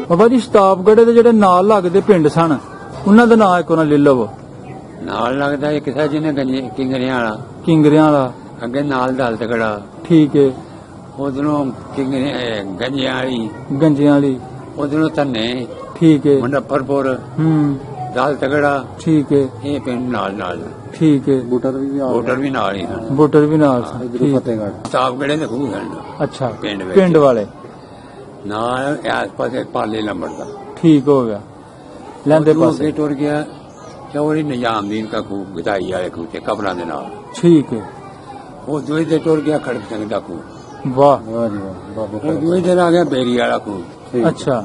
ਬਾਬਾ ਜੀ ਸ਼ਤਾਬਗੜ੍ਹ ਦੇ ਜਿਹੜੇ ਨਾਲ ਲੱਗਦੇ ਪਿੰਡ ਸਨ ਉਹਨਾਂ ਦਾ ਨਾਂ ਇੱਕ ਉਹਨਾਂ ਲੈ ਲਵੋ। ਨਾਲ ਲੱਗਦਾ ਇੱਕ ਸਾ ਜਿਹਨੇ ਕਿੰਗਰਿਆਂ ਵਾਲਾ, ਕਿੰਗਰਿਆਂ ਵਾਲਾ, ਅੱਗੇ ਨਾਲ ਦਲਤਗੜਾ, ਠੀਕ ਹੈ। ਉਧਰੋਂ ਗੰਜਿਆਂ ਵਾਲੀ, ਗੰਜਿਆਂ ਵਾਲੀ, ਉਧਰੋਂ ਧੰਨੇ, ਠੀਕ ਹੈ। ਮੁਜ਼ੱਫਰਪੁਰ, ਦਲਤਗੜਾ, ਠੀਕ ਹੈ। ਇਹ ਪਿੰਡ ਨਾਲ ਠੀਕ ਹੈ। ਬੋਟਰ ਵੀ ਨਾਲ ਹੀ ਹਨ। ਬੋਟਰ ਵੀ ਨਾਲ ਸਨ। ਫਤਿਹਗੜ੍ਹ ਸ਼ਤਾਬਗੜ੍ਹ ਦੇ ਖੂਹ ਹਨ। ਅੱਛਾ, ਪਿੰਡ ਪਿੰਡ ਵਾਲੇ ਨਾਲ ਇਸ ਪਾਸੇ ਪਾਲੇ ਲੰਬੜ ਦਾ, ਠੀਕ ਹੋ ਗਿਆ। ਲੈਂਦੇ ਪਾਸੇ ਟੁਰ ਗਿਆ ਚੌੜੀ ਨਿਜ਼ਾਮਦੀਨ ਦਾ ਖੂਹ, ਗਦਾਈ ਵਾਲੇ ਖੂਹ ਤੇ ਕਬਰਾਂ ਦੇ ਨਾਲ, ਠੀਕ ਹੈ। ਉਹ ਦੂਏ ਤੇ ਟੁਰ ਗਿਆ ਖੜਕ ਸਿੰਘ ਦਾ ਖੂਹ। ਵਾਹ, ਉਹ ਦੂਏ ਦਿਨ ਆ ਗਿਆ ਬੇਰੀ ਵਾਲਾ ਖੂਹ। ਅੱਛਾ,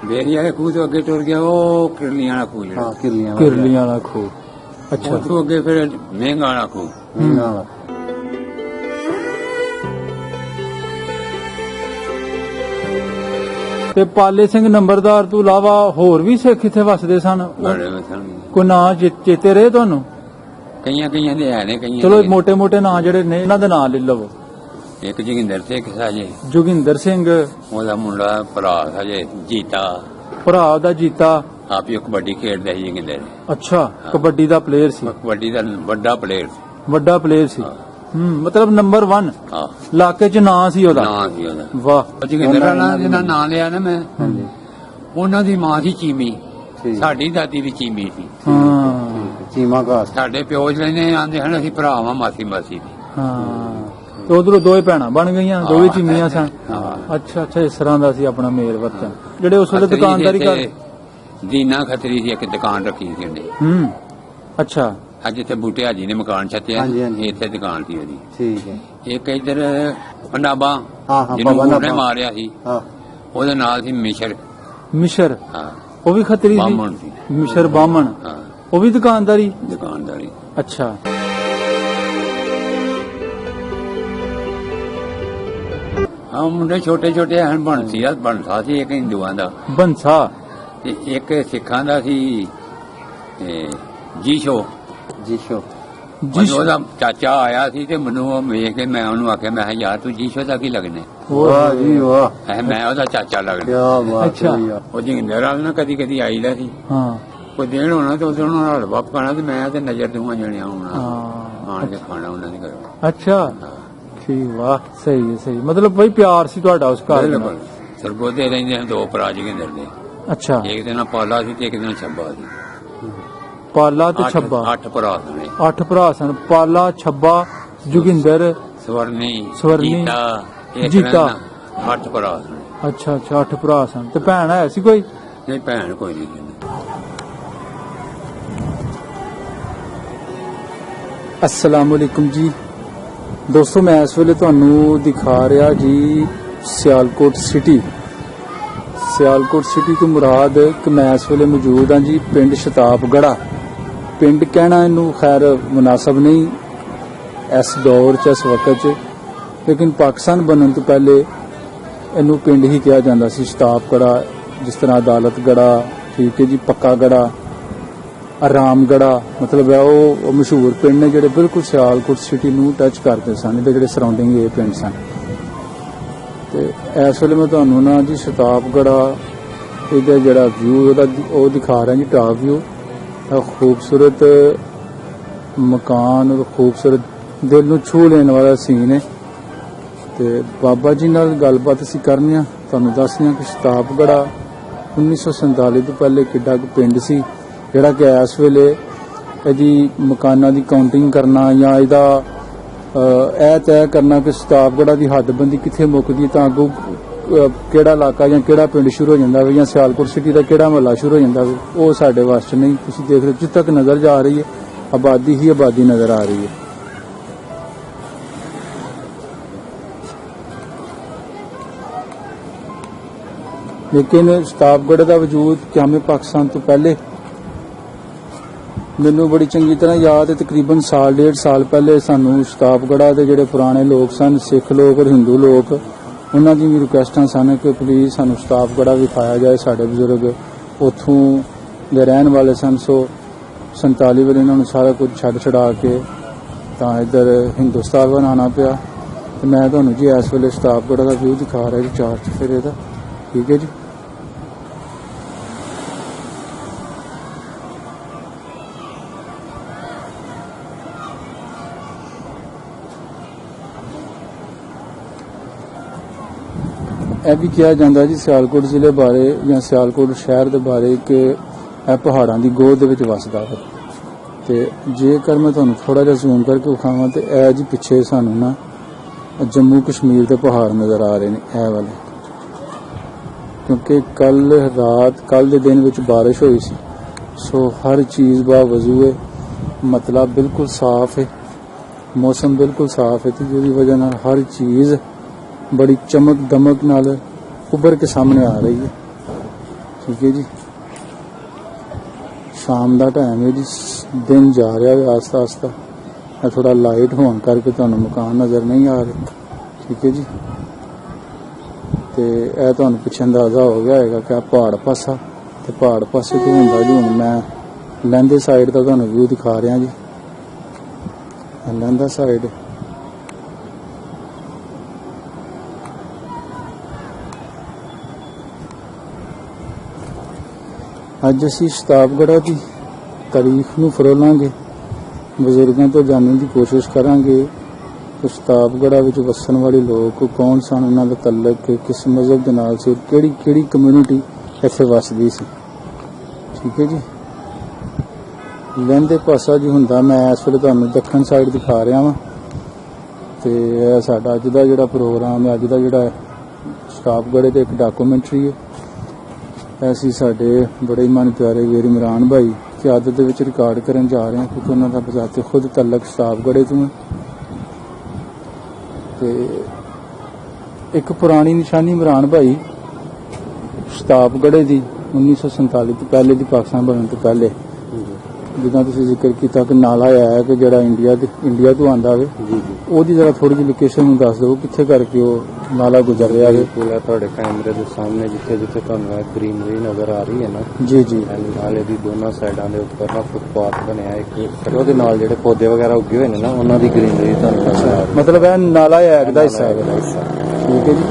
ਬੇਰੀ ਵਾਲੇ ਖੂਹ ਤੋਂ ਅੱਗੇ ਟੁਰ ਗਿਆ ਉਹ ਕਿਰਲੀਆਂ ਵਾਲਾ ਖੂਹ, ਜਿਹੜਾ ਕਿਰਲੀਆਂ ਵਾਲਾ ਖੂਹ। ਅੱਛਾ, ਉੱਥੋਂ ਅੱਗੇ ਫਿਰ ਮਹਿੰਗਾ ਵਾਲਾ ਖੂਹ। ਤੇ ਪਾਲੇ ਸਿੰਘ ਨੰਬਰਦਾਰ ਤੋਂ ਇਲਾਵਾ ਹੋਰ ਵੀ ਸਿੱਖ ਇੱਥੇ ਵਸਦੇ ਸਨ? ਕੋਈ ਨਾਂ ਚੇਤੇ ਰਹੇ ਤੁਹਾਨੂੰ? ਕਈਆਂ ਦੇ ਹੈ ਨੇ, ਕਈਆਂ ਚਲੋ ਮੋਟੇ ਮੋਟੇ ਨਾਂ ਜਿਹੜੇ ਨੇ ਇਹਨਾਂ ਦੇ ਨਾਂ ਲੈ ਲਵੋ। ਇੱਕ ਜੋਗਿੰਦਰ ਸਿੰਘ ਸਾਜੇ, ਜੋਗਿੰਦਰ ਸਿੰਘ, ਉਹਦਾ ਮੁੰਡਾ ਭਰਾ ਸਾਜੇ ਜੀਤਾ, ਭਰਾ ਦਾ ਜੀਤਾ, ਆਪ ਹੀ ਕਬੱਡੀ ਖੇਡਦਾ ਸੀ ਜੋਗਿੰਦਰ। ਅੱਛਾ, ਕਬੱਡੀ ਦਾ ਪਲੇਅਰ ਸੀ, ਕਬੱਡੀ ਦਾ ਵੱਡਾ ਪਲੇਅਰ ਸੀ। ਵੱਡਾ ਪਲੇਅਰ ਸੀ, ਮਤਲਬ ਨੰਬਰ 1 ਇਲਾਕੇ ਚ ਨਾਂ ਸੀ ਉਹਦਾ। ਵਾਹ, ਜੋਗਿੰਦਰ ਨਾਲ ਜਿਹਨਾਂ ਨਾਂ ਲਿਆ ਨਾ ਮੈਂ, ਉਹਨਾਂ ਦੀ ਮਾਂ ਸੀ ਚੀਮੀ, ਸਾਡੀ ਦਾਦੀ ਵੀ ਚੀਮੀ ਸੀ। ਚੀਮਾ ਘਾਸ ਸਾਡੇ ਪਿਓ ਜਿਹਨੇ ਆਂਦੇ ਹਨ ਅਸੀਂ ਭਰਾਵਾਂ ਮਾਸੀ ਦੀ। ਤੇ ਉਧਰੋਂ ਦੋਵੇਂ ਭੈਣਾਂ ਬਣ ਗਈਆਂ, ਦੋਵੇਂ ਚੀਮੀਆਂ ਸਨ। ਅੱਛਾ, ਇਸ ਤਰ੍ਹਾਂ ਦਾ ਸੀ ਆਪਣਾ ਮੇਲ ਵਰਤਨ। ਜਿਹੜੇ ਉਸ ਵੇਲੇ ਦੁਕਾਨਦਾਰੀ ਕਰ ਦੀਨਾ ਖੱਤਰੀ ਸੀ, ਇੱਕ ਦੁਕਾਨ ਰੱਖੀ ਸੀ ਉਹਨੇ। ਅੱਛਾ, ਅੱਜ ਇੱਥੇ ਬੂਟੇ ਹਾਜੀ ਨੇ ਮਕਾਨ ਛੱਤਿਆ, ਇੱਥੇ ਦੁਕਾਨ ਸੀ ਉਹਦੀ। ਠੀਕ ਹੈ। ਇੱਕ ਇੱਧਰ ਪੰਡਾਬਾ ਜਿਹਨੂੰ ਉਹਨੇ ਮਾਰਿਆ ਸੀ, ਉਹਦੇ ਨਾਲ ਸੀ ਮਿਸ਼ਰ, ਉਹ ਵੀ ਖੱਤਰੀ ਸੀ। ਮਿਸ਼ਰ ਬਾਹਮਣ, ਉਹ ਵੀ ਦੁਕਾਨਦਾਰੀ। ਅੱਛਾ, ਹਾਂ ਮੁੰਡੇ ਛੋਟੇ ਹਨ। ਬਣਸਾ ਸੀ ਇੱਕ ਹਿੰਦੂਆਂ ਦਾ, ਬੰਸਾ, ਤੇ ਇੱਕ ਸਿੱਖਾਂ ਦਾ ਸੀ ਜੀਸ਼ੋ। ਉਹਦਾ ਚਾਚਾ ਆਇਆ ਸੀ ਤੇ ਮੈਨੂੰ ਉਹ ਵੇਖ ਕੇ ਮੈਂ ਉਹਨੂੰ ਆਖਿਆ, ਮੈਂ ਯਾਰ ਤੂੰ ਜੀਸ਼ੋ ਦਾ ਕੀ ਲੱਗਣਾ? ਵਾਹ ਜੀ ਵਾਹ, ਮੈਂ ਉਹਦਾ ਚਾਚਾ ਲੱਗਦਾ। ਅੱਛਾ, ਉਹ ਜੋਗਿੰਦਰ ਵਾਲ ਨਾ ਕਦੀ ਆਈਦਾ ਸੀ। ਕੋਈ ਦੇਣ ਹੋਣਾ ਤੇ ਉਧਰ ਉਹਨਾਂ ਹਲਵਾ ਪਕਾਣਾ ਤੇ ਮੈਂ ਤੇ ਨਜ਼ਰ ਦੋਵਾਂ ਜਣਿਆ ਹੋਣਾ ਆਣ ਕੇ ਖਾਣਾ ਉਹਨਾਂ ਦੇ ਘਰੋਂ। ਅੱਛਾ, ਠੀਕ, ਵਾਹ, ਸਹੀ ਹੈ। ਮਤਲਬ ਬਈ ਪਿਆਰ ਸੀ ਤੁਹਾਡਾ ਉਸ ਘਰ ਨਾਲ। ਸਰਗੋਦੇ ਰਹਿੰਦੇ ਹਨ ਦੋ ਭਰਾ ਜੋਗਿੰਦਰ ਦੇ। ਅੱਛਾ, ਇੱਕ ਦਿਨ ਪਾਲਾ ਸੀ ਤੇ ਇੱਕ ਦਿਨ ਛੱਬਾ ਸੀ। ਪਾਲਾ ਤੇ ਛੱਬਾ, 8 ਭਰਾ ਸਨ। 8 ਭਰਾ ਸਨ, ਪਾਲਾ, ਛੱਬਾ, ਜੋਗਿੰਦਰ, ਸਵਰਨੀ, ਜੀਤਾ, 8 ਭਰਾ ਸਨ। ਅੱਛਾ, 8 ਭਰਾ ਸਨ। ਤੇ ਭੈਣ ਹੈ ਸੀ ਕੋਈ? ਨਹੀਂ, ਭੈਣ ਕੋਈ ਨਹੀਂ। अस्सलामुअलैकुम जी दोस्तों, मैं इस वेले तुहानू दिखा रहा जी सियालकोट सिटी तो मुराद कि मैं इस वेले मौजूद हाँ जी पिंड शताबगढ़ा। पिंड कहना इनू खैर मुनासब नहीं इस दौर च, इस वक्त च, लेकिन पाकिस्तान बनने तो पहले इनू पिंड ही कहा जाता सी, शताबगढ़ा। जिस तरह अदालतगढ़ा, ठीक है जी, पक्कागढ़ा, रामगढ़ा, मतलब है वो मशहूर पिंड ने ਜਿਹੜੇ ਬਿਲਕੁਲ ਸਿਆਲਕੋਟ ਸਿਟੀ ਨੂੰ ਟੱਚ ਕਰਦੇ ਸਨ, ਇਹਦੇ ਜਿਹੜੇ ਸਰਾਊਂਡਿੰਗ ਇਹ ਪਿੰਡ ਸਨ। ਤੇ ਇਸ ਵੇਲੇ ਮੈਂ ਤੁਹਾਨੂੰ ਨਾ ਜੀ ਸ਼ਤਾਬਗੜਾ ਇਹਦਾ ਜਿਹੜਾ ਵਿਊ ਉਹਦਾ ਉਹ ਦਿਖਾ ਰਿਹਾ ਜੀ, ਟਾਪ ਵਿਊ। ਖੂਬਸੂਰਤ ਮਕਾਨ ਔਰ ਖੂਬਸੂਰਤ ਦਿਲ ਨੂੰ ਛੂ ਲੈਣ ਵਾਲਾ ਸੀਨ ਹੈ। ਤੇ ਬਾਬਾ ਜੀ ਨਾਲ ਗੱਲਬਾਤ ਅਸੀਂ ਕਰਨੀ ਆ, ਤੁਹਾਨੂੰ ਦੱਸਦੇ ਹਾਂ ਕਿ ਸ਼ਤਾਬਗੜਾ 1947 ਤੋਂ ਪਹਿਲੇ ਕਿੱਡਾ ਕੁ ਪਿੰਡ ਸੀ, ਜਿਹੜਾ ਕਿ ਇਸ ਵੇਲੇ ਇਹਦੀ ਮਕਾਨਾਂ ਦੀ ਕਾਊਂਟਿੰਗ ਕਰਨਾ ਜਾਂ ਇਹਦਾ ਇਹ ਤੈਅ ਕਰਨਾ ਕਿ ਸ਼ਤਾਬਗੜਾ ਦੀ ਹੱਦਬੰਦੀ ਕਿੱਥੇ ਮੁੱਕਦੀ, ਤਾਂ ਅੱਗੋਂ ਕਿਹੜਾ ਇਲਾਕਾ ਜਾਂ ਕਿਹੜਾ ਪਿੰਡ ਸ਼ੁਰੂ ਹੋ ਜਾਂਦਾ ਵੇ ਜਾਂ ਸਿਆਲਕੋਟ ਸਿਟੀ ਦਾ ਕਿਹੜਾ ਮਹੱਲਾ ਸ਼ੁਰੂ ਹੋ ਜਾਂਦਾ ਵੇ, ਉਹ ਸਾਡੇ ਵਾਸਤੇ ਨਹੀਂ। ਤੁਸੀਂ ਦੇਖ ਰਹੇ ਹੋ ਜਿੱਥੇ ਤੱਕ ਨਜ਼ਰ ਜਾ ਰਹੀ ਹੈ ਆਬਾਦੀ ਹੀ ਆਬਾਦੀ ਨਜ਼ਰ ਆ ਰਹੀ ਹੈ। लेकिन शताबगढ़ का वजूद क्यामे पाकिस्तान तो पहले मैनू बड़ी चंगी तरह याद है। तकरीबन साल 1.5 साल पहले सानू शताबगढ़ के जिहड़े पुराने लोग सन, सिख लोग और हिंदू लोग, उन्हां दी भी रिक्वेस्टां सन कि प्लीज़ सानू शताबगढ़ विखाया जाए। साडे बजुर्ग उत्थों दे रहन वाले सन, सो 47 वाले इन्हां नूं सारा कुछ छड्ड छड़ा के तां इधर हिंदुस्तान वन आना पिया। ते मैं तुहानूं जी इस वेले शताबगढ़ का व्यू दिखा रहा जी, चार चफेरे दा। ठीक है जी, ਇਹ ਵੀ ਕਿਹਾ ਜਾਂਦਾ ਜੀ ਸਿਆਲਕੋਟ ਜ਼ਿਲ੍ਹੇ ਬਾਰੇ ਜਾਂ ਸਿਆਲਕੋਟ ਸ਼ਹਿਰ ਦੇ ਬਾਰੇ ਕਿ ਇਹ ਪਹਾੜਾਂ ਦੀ ਗੋਦ ਦੇ ਵਿੱਚ ਵੱਸਦਾ ਹੈ। ਤੇ ਜੇਕਰ ਮੈਂ ਤੁਹਾਨੂੰ ਥੋੜਾ ਜਿਹਾ ਜ਼ੂਮ ਕਰਕੇ ਵਿਖਾਵਾਂ ਤੇ ਇਹ ਜੀ ਪਿੱਛੇ ਸਾਨੂੰ ਨਾ ਜੰਮੂ ਕਸ਼ਮੀਰ ਦੇ ਪਹਾੜ ਨਜ਼ਰ ਆ ਰਹੇ ਨੇ ਇਹ ਵਾਲੇ, ਕਿਉਂਕਿ ਕੱਲ ਦੇ ਦਿਨ ਵਿੱਚ ਬਾਰਿਸ਼ ਹੋਈ ਸੀ। ਸੋ ਹਰ ਚੀਜ਼ ਬਾਵਜੂਦ ਹੈ, ਮਤਲਬ ਬਿਲਕੁਲ ਸਾਫ਼ ਹੈ, ਮੌਸਮ ਬਿਲਕੁਲ ਸਾਫ਼ ਹੈ ਤੇ ਜਿਹਦੀ ਵਜ੍ਹਾ ਨਾਲ ਹਰ ਚੀਜ਼ ਬੜੀ ਚਮਕ ਦਮਕ ਨਾਲ ਉੱਭਰ ਕੇ ਸਾਹਮਣੇ ਆ ਰਹੀ ਹੈ। ਠੀਕ ਹੈ ਜੀ, ਸ਼ਾਮ ਦਾ ਟਾਈਮ ਹੈ ਜੀ, ਦਿਨ ਜਾ ਰਿਹਾ ਹੈ ਆਸਤਾ ਆਸਤਾ। ਇਹ ਥੋੜਾ ਲਾਈਟ ਹੋਣ ਕਰਕੇ ਤੁਹਾਨੂੰ ਮਕਾਨ ਨਜ਼ਰ ਨਹੀਂ ਆ ਰਹੇ। ਠੀਕ ਹੈ ਜੀ, ਤੇ ਇਹ ਤੁਹਾਨੂੰ ਪਿੱਛੇ ਅੰਦਾਜ਼ਾ ਹੋ ਗਿਆ ਹੋਏਗਾ ਕਿ ਪਹਾੜ ਪਾਸਾ, ਤੇ ਪਹਾੜ ਪਾਸੇ ਤੋਂ ਹੁੰਦਾ ਜੀ ਹੁਣ ਮੈਂ ਲਹਿੰਦੇ ਸਾਈਡ ਦਾ ਤੁਹਾਨੂੰ ਵਿਊ ਦਿਖਾ ਰਿਹਾ ਜੀ। ਲਹਿੰਦਾ ਸਾਈਡ ਅੱਜ ਅਸੀਂ ਸ਼ਤਾਬਗੜ੍ਹ ਦੀ ਤਾਰੀਖ ਨੂੰ ਫਰੋਲਾਂਗੇ, ਬਜ਼ੁਰਗਾਂ ਤੋਂ ਜਾਣਨ ਦੀ ਕੋਸ਼ਿਸ਼ ਕਰਾਂਗੇ ਕਿ ਸ਼ਤਾਬਗੜ੍ਹ ਵਿੱਚ ਵਸਣ ਵਾਲੇ ਲੋਕ ਕੌਣ ਸਨ, ਉਹਨਾਂ ਦਾ ਤਲਕ ਕਿਸ ਮਜ਼ਹਬ ਦੇ ਨਾਲ ਸੀ, ਕਿਹੜੀ ਕਮਿਊਨਿਟੀ ਇੱਥੇ ਵਸਦੀ ਸੀ। ਠੀਕ ਹੈ ਜੀ, ਲਹਿੰਦੇ ਪਾਸਾ ਜੀ ਹੁੰਦਾ, ਮੈਂ ਇਸ ਵੇਲੇ ਤੁਹਾਨੂੰ ਦੱਖਣ ਸਾਈਡ ਦਿਖਾ ਰਿਹਾ ਵਾਂ। ਤੇ ਇਹ ਸਾਡਾ ਅੱਜ ਦਾ ਜਿਹੜਾ ਪ੍ਰੋਗਰਾਮ ਹੈ, ਅੱਜ ਦਾ ਜਿਹੜਾ ਸ਼ਤਾਬਗੜ੍ਹ ਤੇ ਇੱਕ ਡਾਕੂਮੈਂਟਰੀ ਹੈ। ਅਸੀਂ ਸਾਡੇ ਬੜੇ ਹੀ ਮਨ ਪਿਆਰੇ ਵੀਰ ਇਮਰਾਨ ਭਾਈ ਕਿਆਦਤ ਦੇ ਵਿੱਚ ਰਿਕਾਰਡ ਕਰਨ ਜਾ ਰਹੇ ਹਾਂ, ਕਿਉਂਕਿ ਉਹਨਾਂ ਦਾ ਬਜ਼ਾਤੇ ਖੁਦ ਤਲਕ ਸ਼ਤਾਬਗੜ੍ਹ ਤੋਂ ਹੈ। ਤੇ ਇੱਕ ਪੁਰਾਣੀ ਨਿਸ਼ਾਨੀ ਇਮਰਾਨ ਭਾਈ ਸ਼ਤਾਬਗੜ੍ਹ ਦੀ 1947 ਤੋਂ ਪਹਿਲੇ ਦੀ, ਪਾਕਿਸਤਾਨ ਬਣਨ ਤੋਂ ਪਹਿਲੇ, ਜਿੱਦਾਂ ਤੁਸੀਂ ਜ਼ਿਕਰ ਕੀਤਾ ਕਿ ਨਾਲਾ ਆਇਆ ਕਿ ਜਿਹੜਾ ਇੰਡੀਆ ਤੋਂ ਆਉਂਦਾ ਹੋਵੇ, ਉਹਦੀ ਜਰਾ ਥੋੜੀ ਜਿਹੀ ਲੋਕੇਸ਼ਨ ਨੂੰ ਦੱਸ ਦਿਓ, ਕਿੱਥੇ ਕਰਕੇ ਉਹ ਨਾਲਾ ਗੁਜ਼ਰ ਰਿਹਾ ਹੈ। ਪੂਰਾ ਤੁਹਾਡੇ ਕੈਮਰੇ ਦੇ ਸਾਹਮਣੇ ਜਿੱਥੇ ਤੁਹਾਨੂੰ ਗ੍ਰੀਨਰੀ ਨਜ਼ਰ ਆ ਰਹੀ ਹੈ ਨਾ ਜੀ ਜੀ, ਨਾਲੇ ਦੀ ਦੋਨਾਂ ਸਾਈਡਾਂ ਦੇ ਉੱਪਰ ਨਾ ਫੁੱਟਪਾਥ ਬਣਿਆ ਇੱਕ, ਉਹਦੇ ਨਾਲ ਜਿਹੜੇ ਪੌਦੇ ਵਗੈਰਾ ਉੱਗੇ ਹੋਏ ਨੇ ਨਾ ਉਹਨਾਂ ਦੀ ਗ੍ਰੀਨਰੀ ਤੁਹਾਨੂੰ ਨਜ਼ਰ ਆ ਰਹੀ। ਮਤਲਬ ਇਹ ਨਾਲਾ ਐਕ ਦਾ ਹਿੱਸਾ ਹੈ। ਠੀਕ ਹੈ ਜੀ,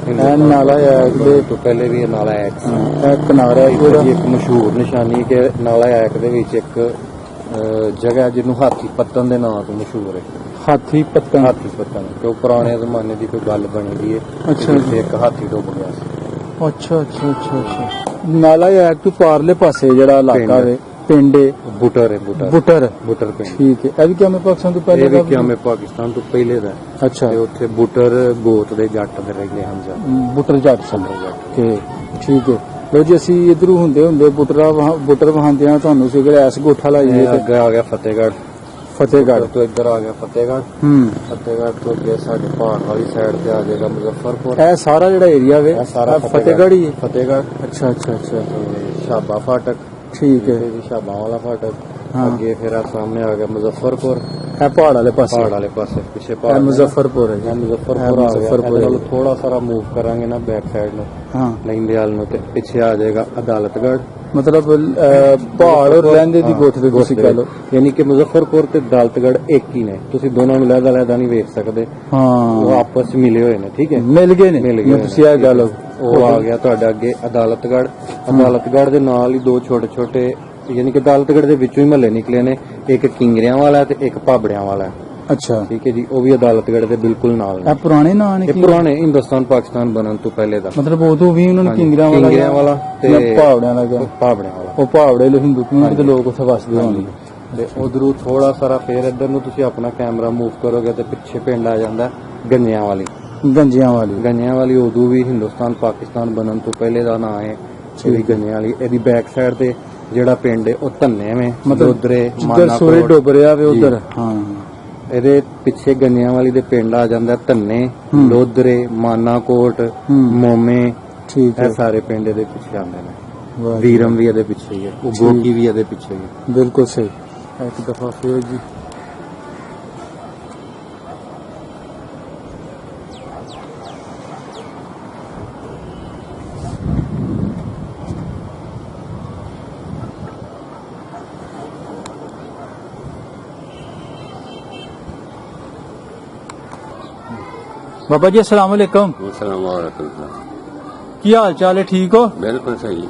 ਇਹ ਨਾਲਾ ਐਕ ਦੇ ਤੋਂ ਪਹਿਲੇ ਵੀ ਇਹ ਨਾਲਾ ਐਕ ਸੀ। ਇਹ ਕਿਨਾਰਾ ਇੱਕ ਮਸ਼ਹੂਰ ਨਿਸ਼ਾਨੀ ਕਿ ਨਾਲਾ ਐਕ ਦੇ ਵਿੱਚ ਇੱਕ ਜਗ੍ਹਾ ਜਿਹਨੂੰ ਹਾਥੀ ਪੱਤਨ ਦੇ ਨਾਂ ਤੋਂ ਮਸ਼ਹੂਰ ਹੈ। ਹਾਥੀ ਪੱਤਨ ਕਿ ਉਹ ਪੁਰਾਣੇ ਜ਼ਮਾਨੇ ਦੀ ਕੋਈ ਗੱਲ ਬਣੀ ਦੀ ਹੈ। ਅੱਛਾ, ਜਿੱਥੇ ਇੱਕ ਹਾਥੀ ਡੁੱਬ ਗਿਆ ਸੀ। ਅੱਛਾ। ਨਾਲਾ ਐਕ ਤੋਂ ਪਾਰਲੇ ਪਾਸੇ ਜਿਹੜਾ ਇਲਾਕਾ ਹੈ ਪਿੰਡ ਬੁਟਰ ਪਿੰਡ। ਠੀਕ ਹੈ, ਇਹ ਵੀ ਕਿਵੇਂ ਪਾਕਿਸਤਾਨ ਤੋਂ ਪਹਿਲੇ ਦਾ? ਕਿਵੇਂ ਪਾਕਿਸਤਾਨ ਤੋਂ ਪਹਿਲੇ ਦਾ। ਅੱਛਾ, ਤੇ ਉੱਥੇ ਬੁਟਰ ਗੋਤ ਦੇ ਜੱਟ ਦੇ ਰਹਿੰਦੇ ਹਨ ਜਾਂ ਬੁਟਰ ਜੱਟ ਸਨ। ਠੀਕ ਹੈ, ਲੋ ਜੀ ਅਸੀਂ ਇਧਰੋਂ ਹੁੰਦੇ ਬੁਟਰ ਵਹਾਂਦਿਆਂ ਤੁਹਾਨੂੰ ਸਿਗਰ ਐਸ ਗੋਠਾ ਲਾਈਏ ਤੇ ਅੱਗੇ ਆ ਗਿਆ ਫਤਿਹਗੜ੍ਹ ਤੋਂ ਇੱਧਰ ਆ ਗਿਆ ਫਤਿਹਗੜ੍ਹ ਤੋਂ ਅੱਗੇ ਸਾਡੇ ਪਹਾੜ ਵਾਲੀ ਸਾਈਡ ਤੇ ਆ ਜਾਏਗਾ ਮੁਜ਼ੱਫਰਪੁਰ। ਇਹ ਸਾਰਾ ਜਿਹੜਾ ਏਰੀਆ ਵੇ ਸਾਰਾ ਫਤਿਹਗੜ੍ਹ ਹੀ ਹੈ। ਫਤਿਹਗੜ੍ਹ ਅੱਛਾ, ਸ਼ਾਬਾ ਫਾਟਕ। ਠੀਕ ਹੈ, ਸ਼ਾਬਾ ਵਾਲਾ ਫਾਟਕ। ਅੱਗੇ ਫਿਰ ਆ ਸਾਹਮਣੇ ਆ ਗਿਆ ਮੁਜ਼ੱਫਰਪੁਰ। ਇਹ ਪਹਾੜ ਵਾਲੇ ਪਾਸੇ ਪਿੱਛੇ ਪਹਾੜ ਮੁਜ਼ੱਫਰਪੁਰ ਹੈ ਜੀ। ਮੁਜ਼ੱਫਰਪੁਰ ਥੋੜਾ ਸਾਰਾ ਮੂਵ ਕਰਾਂਗੇ ਨਾ ਬੈਕ ਸਾਈਡ ਨੂੰ, ਲਹਿੰਦੇ ਵਾਲ ਨੂੰ, ਤੇ ਪਿੱਛੇ ਆ ਜਾਏਗਾ ਅਦਾਲਤਗੜ੍ਹ। ਮਤਲਬ ਪਹਾੜ ਔਰ ਲਹਿੰਦੇ ਦੀ ਗੋਠ ਦੇ ਤੁਸੀਂ ਕਹ ਲਓ, ਯਾਨੀ ਕਿ ਮੁਜ਼ੱਫਰਪੁਰ ਤੇ ਅਦਾਲਤਗੜ੍ਹ ਇੱਕ ਹੀ ਨੇ, ਤੁਸੀਂ ਦੋਨਾਂ ਨੂੰ ਲਹਿਦਾ ਨਹੀਂ ਵੇਖ ਸਕਦੇ। ਉਹ ਆਪਸ ਵਿੱਚ ਮਿਲੇ ਹੋਏ ਨੇ। ਠੀਕ ਹੈ, ਮਿਲ ਗਏ ਨੇ। ਤੁਸੀਂ ਇਹ ਗੱਲ ਉਹ ਆ ਗਿਆ ਤੁਹਾਡਾ ਅੱਗੇ ਅਦਾਲਤਗੜ੍ਹ ਦੇ ਨਾਲ ਹੀ ਦੋ ਛੋਟੇ ਯਾਨੀ ਕਿ ਅਦਾਲਤਗੜ੍ਹ ਦੇ ਵਿੱਚੋਂ ਹੀ ਮਹੱਲੇ ਨਿਕਲੇ ਨੇ, ਇੱਕ ਕਿੰਗਰਿਆਂ ਵਾਲਾ ਤੇ ਇੱਕ ਭਾਬੜਿਆਂ ਵਾਲਾ। ਅੱਛਾ, ਠੀਕ ਹੈ ਜੀ, ਉਹ ਵੀ ਅਦਾਲਤਗੜ੍ਹ ਦੇ ਬਿਲਕੁਲ ਨਾਲ ਨੇ। ਇਹ ਪੁਰਾਣੇ ਨਾਂ ਨੇ? ਇਹ ਪੁਰਾਣੇ ਹਿੰਦੁਸਤਾਨ ਪਾਕਿਸਤਾਨ ਬਣਨ ਤੋਂ ਪਹਿਲੇ ਦਾ। ਮਤਲਬ ਉਦੋਂ ਵੀ ਉਹਨਾਂ ਨੇ ਕਿੰਗਰਿਆਂ ਵਾਲਾ ਤੇ ਭਾਵੜਿਆਂ ਵਾਲਾ। ਉਹ ਭਾਵੜੇ ਹਿੰਦੂ ਕਮਿਊਨਿਟੀ ਦੇ ਲੋਕ ਉੱਥੇ ਵਸਦੇ ਹੋਣਗੇ। ਤੇ ਉਧਰੋਂ ਥੋੜਾ ਸਾਰਾ ਫੇਰ ਇੱਧਰ ਨੂੰ ਤੁਸੀਂ ਆਪਣਾ ਕੈਮਰਾ ਮੂਵ ਕਰੋਗੇ ਤੇ ਪਿੱਛੇ ਪਿੰਡ ਆ ਜਾਂਦਾ ਗੰਜਿਆਂ ਵਾਲੀ। ਉਦੋਂ ਵੀ ਹਿੰਦੁਸਤਾਨ ਪਾਕਿਸਤਾਨ ਬਣਨ ਤੋਂ ਪਹਿਲੇ ਦਾ ਨਾਂ ਹੈ ਗੰਜਿਆਂ ਵਾਲੀ। ਇਹਦੀ ਬੈਕ ਸਾਈਡ ਤੇ ਜਿਹੜਾ ਪਿੰਡ ਹੈ ਉਹ ਧੰਨੇ ਵੇ, ਮਤਲਬ ਸੂਰੇ ਡੁੱਬ ਰਿਹਾ ਵੇ ਉਧਰ। ਇਹਦੇ ਪਿੱਛੇ ਗੰਨਿਆਂ ਵਾਲੀ ਦੇ ਪਿੰਡ ਆ ਜਾਂਦਾ ਧੰਨੇ, ਲੋਧਰੇ, ਮਾਨਾਕੋਟ, ਮੋਮੇ। ਇਹ ਸਾਰੇ ਪਿੰਡ ਇਹਦੇ ਪਿੱਛੇ ਆਉਂਦੇ ਨੇ। ਵੀਰਮ ਵੀ ਇਹਦੇ ਪਿੱਛੇ ਹੀ ਹੈ, ਗੋਗੀ ਵੀ ਇਹਦੇ ਪਿੱਛੇ ਹੀ ਹੈ। ਬਿਲਕੁਲ ਸਹੀ। ਇੱਕ ਦਫਾ ਫੇਰ ਜੀ बाबा जी अस्सलाम वालेकुम। की हाल चाल है? ठीक हो? बिल्कुल सही।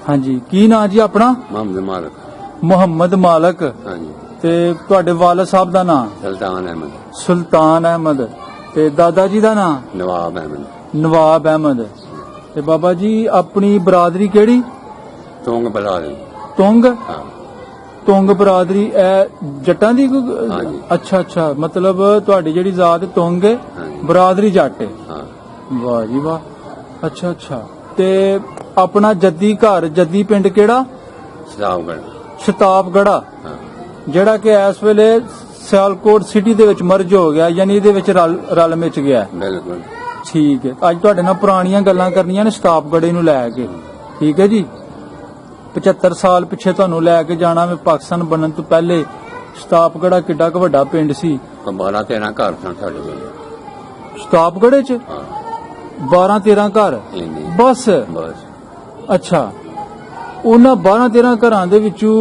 हाँ जी, की नाम जी अपना? मोहम्मद मालक। हाँ जी। ते तुहाडे वालिद साहब दा नाम? सुल्तान अहमद। ते दादा जी दा नाम? ਨਵਾਬ ਅਹਿਮਦ। ਤੇ ਬਾਬਾ ਜੀ ਆਪਣੀ ਬਰਾਦਰੀ ਕਿਹੜੀ? ਤੁੰਗ ਬਲਾ ਦੇ। ਤੁੰਗ? ਹਾਂ ਤੁੰਗ ਬਰਾਦਰੀ ਇਹ ਜੱਟਾਂ ਦੀ ਕੋਈ? ਹਾਂਜੀ। ਅੱਛਾ ਅੱਛਾ, ਮਤਲਬ ਤੁਹਾਡੀ ਜਿਹੜੀ ਜ਼ਾਤ ਤੁੰਗ ਹੈ, ਹਾਂਜੀ। ਬਰਾਦਰੀ ਜੱਟ ਹੈ। ਹਾਂ ਵਾਹ ਜੀ ਵਾਹ। ਅੱਛਾ ਅੱਛਾ। ਤੇ ਆਪਣਾ ਜੱਦੀ ਘਰ, ਜੱਦੀ ਪਿੰਡ ਕਿਹੜਾ? ਸ਼ਤਾਬਗੜ। ਸ਼ਤਾਬਗੜਾ, ਹਾਂ ਜਿਹੜਾ ਕਿ ਇਸ ਵੇਲੇ ਸਿਆਲਕੋਟ ਸਿਟੀ ਦੇ ਵਿੱਚ ਮਰਜ ਹੋ ਗਿਆ, ਯਾਨੀ ਇਹਦੇ ਵਿੱਚ ਰਲ ਮਿਚ ਗਿਆ। ਬਿਲਕੁਲ। ਠੀਕ ਹੈ, ਅੱਜ ਤੁਹਾਡੇ ਨਾਲ ਪੁਰਾਣੀਆਂ ਗੱਲਾਂ ਕਰਨੀਆਂ ਨੇ ਸ਼ਤਾਬਗੜੇ ਨੂੰ ਲੈ ਕੇ। ਠੀਕ ਹੈ ਜੀ। 75 ਸਾਲ ਪਿੱਛੇ ਤੁਹਾਨੂੰ ਲੈ ਕੇ ਜਾਣਾ ਮੈਂ, ਪਾਕਿਸਤਾਨ ਬਣਨ ਤੋਂ ਪਹਿਲੇ ਸ਼ਤਾਬਗੜਾ ਕਿੱਡਾ ਕੁ ਵੱਡਾ ਪਿੰਡ ਸੀ। 12-13 ਘਰ ਸਨ ਸਾਡੇ ਕੋਲ। ਸ਼ਤਾਬਗੜੇ ਚ ਹਾਂ 12-13 ਘਰ ਇੰਨੀ ਬਸ? ਬਸ। ਅੱਛਾ, ਉਹਨਾਂ 12-13 ਘਰਾਂ ਦੇ ਵਿੱਚੋਂ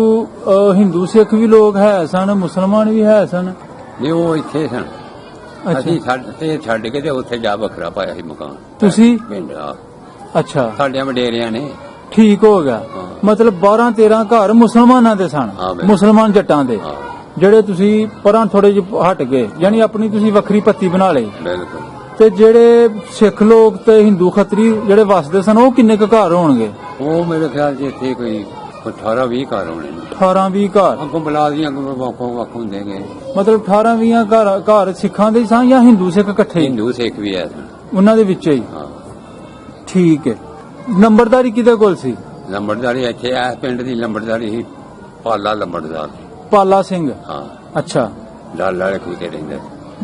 ਹਿੰਦੂ ਸਿੱਖ ਵੀ ਲੋਕ ਹੈ ਸਨ, ਮੁਸਲਮਾਨ ਵੀ ਹੈ ਸਨ? ਨਹੀਂ ਉਹ ਇੱਥੇ ਸਨ। ਅੱਛਾ। ਅਸੀਂ ਛੱਡ ਕੇ ਤੇ ਉੱਥੇ ਜਾ ਵੱਖਰਾ ਪਾਇਆ ਸੀ ਮਕਾਨ। ਤੁਸੀਂ? ਪਿੰਡ ਆ ਅੱਛਾ, ਸਾਡਿਆਂ ਵਡੇਰਿਆਂ ਨੇ। ਠੀਕ ਹੋ ਗਿਆ। ਹਾਂ। ਮਤਲਬ 12-13 ਘਰ ਮੁਸਲਮਾਨਾਂ ਦੇ ਸਨ, ਹਾਂ ਬਿਲਕੁਲ। ਮੁਸਲਮਾਨ ਜੱਟਾਂ ਦੇ, ਹਾਂ ਜਿਹੜੇ ਤੁਸੀਂ ਪਰਾਂ ਥੋੜੇ ਜਿਹੇ ਹਟ ਗਏ, ਯਾਨੀ ਆਪਣੀ ਤੁਸੀਂ ਵੱਖਰੀ ਪੱਤੀ ਬਣਾ ਲਈ। ਬਿਲਕੁਲ। ਤੇ ਜਿਹੜੇ ਸਿੱਖ ਲੋਕ ਤੇ ਹਿੰਦੂ ਖੱਤਰੀ ਜਿਹੜੇ ਵਸਦੇ ਸਨ, ਉਹ ਕਿੰਨੇ ਕੁ ਘਰ ਹੋਣਗੇ? ਉਹ ਮੇਰੇ ਖਿਆਲ 'ਚ ਇੱਥੇ ਕੋਈ 18-20 ਘਰ ਹੋਣੇ ਨੇ। 18-20 ਘਰ? ਅੱਗੋਂ ਬਲਾ ਦੀਆਂ ਅੱਗੋਂ ਵੱਖ ਹੁੰਦੇ ਗਏ। ਮਤਲਬ 18-20 ਘਰ ਸਿੱਖਾਂ ਦੇ ਸਨ ਜਾਂ ਹਿੰਦੂ ਸਿੱਖ ਇਕੱਠੇ ਹੀ? ਹਿੰਦੂ ਸਿੱਖ ਵੀ ਹੈ ਸਨ। ਉਹਨਾਂ ਦੇ ਵਿੱਚ ਹੀ? ਹਾਂ। ਠੀਕ ਹੈ। ਨੰਬਰਦਾਰੀ ਕਿਹਦੇ ਕੋਲ ਸੀ? ਲੰਬੜਦਾਰੀ ਇੱਥੇ ਇਸ ਪਿੰਡ ਦੀ ਲੰਬੜਦਾਰੀ ਸੀ ਪਾਲਾ ਲੰਬੜਦਾਰ। ਪਾਲਾ ਸਿੰਘ? ਹਾਂ ਅੱਛਾ। ਡੱਲ ਵਾਲੇ ਖੂਹ ਤੇ ਰਹਿੰਦਾ।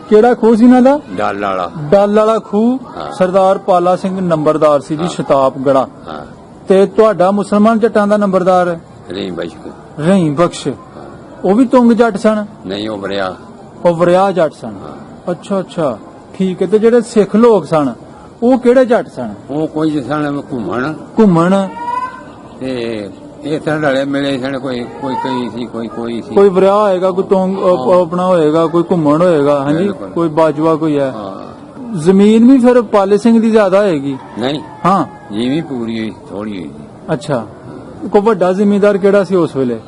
ਕਿਹੜਾ ਖੂਹ ਸੀ ਇਹਨਾਂ ਦਾ? ਡੱਲ ਵਾਲਾ। ਡੱਲ ਵਾਲਾ ਖੂਹ। ਹਾਂ। ਸਰਦਾਰ ਪਾਲਾ ਸਿੰਘ ਨੰਬਰਦਾਰ ਸੀ ਜੀ, ਹਾਂ। ਸ਼ਤਾਬਗੜਾ। ਹਾਂ ਤੇ ਤੁਹਾਡਾ ਮੁਸਲਮਾਨ ਜੱਟਾਂ ਦਾ ਨੰਬਰਦਾਰ? ਰਹੀਮ ਬਸ਼ਕ। ਰਹੀਮ ਬਖਸ਼। ਉਹ ਵੀ ਤੁੰਗ ਜੱਟ ਸਨ? ਨਹੀਂ ਉਹ ਬਰਿਆ। ਉਹ ਵਰਿਆ ਜੱਟ ਸਨ? ਹਾਂ। ਅੱਛਾ ਅੱਛਾ, ਠੀਕ ਹੈ। ਤੇ ਜਿਹੜੇ ਸਿੱਖ ਲੋਕ ਸਨ ਉਹ ਕਿਹੜੇ ਜੱਟ ਸਨ? ਉਹ ਕੋਈ ਜਿਸ ਤਰ੍ਹਾਂ ਘੁੰਮਣ ਘੁੰਮਣ? ਤੇ ਇਹ ਤਰ੍ਹਾਂ ਰਲੇ ਮਿਲੇ ਸਨ। ਕੋਈ ਕਈ ਸੀ, ਕੋਈ ਸੀ। ਕੋਈ ਵਰਿਆ ਹੋਏਗਾ, ਕੋਈ ਤੁੰਗ ਆਪਣਾ ਹੋਏਗਾ, ਕੋਈ ਘੁੰਮਣ ਹੋਏਗਾ। ਹਾਂਜੀ, ਬਿਲਕੁਲ। ਕੋਈ ਬਾਜਵਾ ਕੋਈ ਹੈ। ਹਾਂ। ਜ਼ਮੀਨ ਵੀ ਫਿਰ ਪਾਲੇ ਸਿੰਘ ਦੀ ਜ਼ਿਆਦਾ ਹੋਏਗੀ? ਨਹੀਂ ਹਾਂ। ਜਿਵੇਂ ਪੂਰੀ ਹੋਈ ਥੋੜੀ ਹੋਈ ਸੀ। ਅੱਛਾ, ਕੋਈ ਵੱਡਾ ਜ਼ਿਮੀਂਦਾਰ ਕਿਹੜਾ ਸੀ ਉਸ ਵੇਲੇ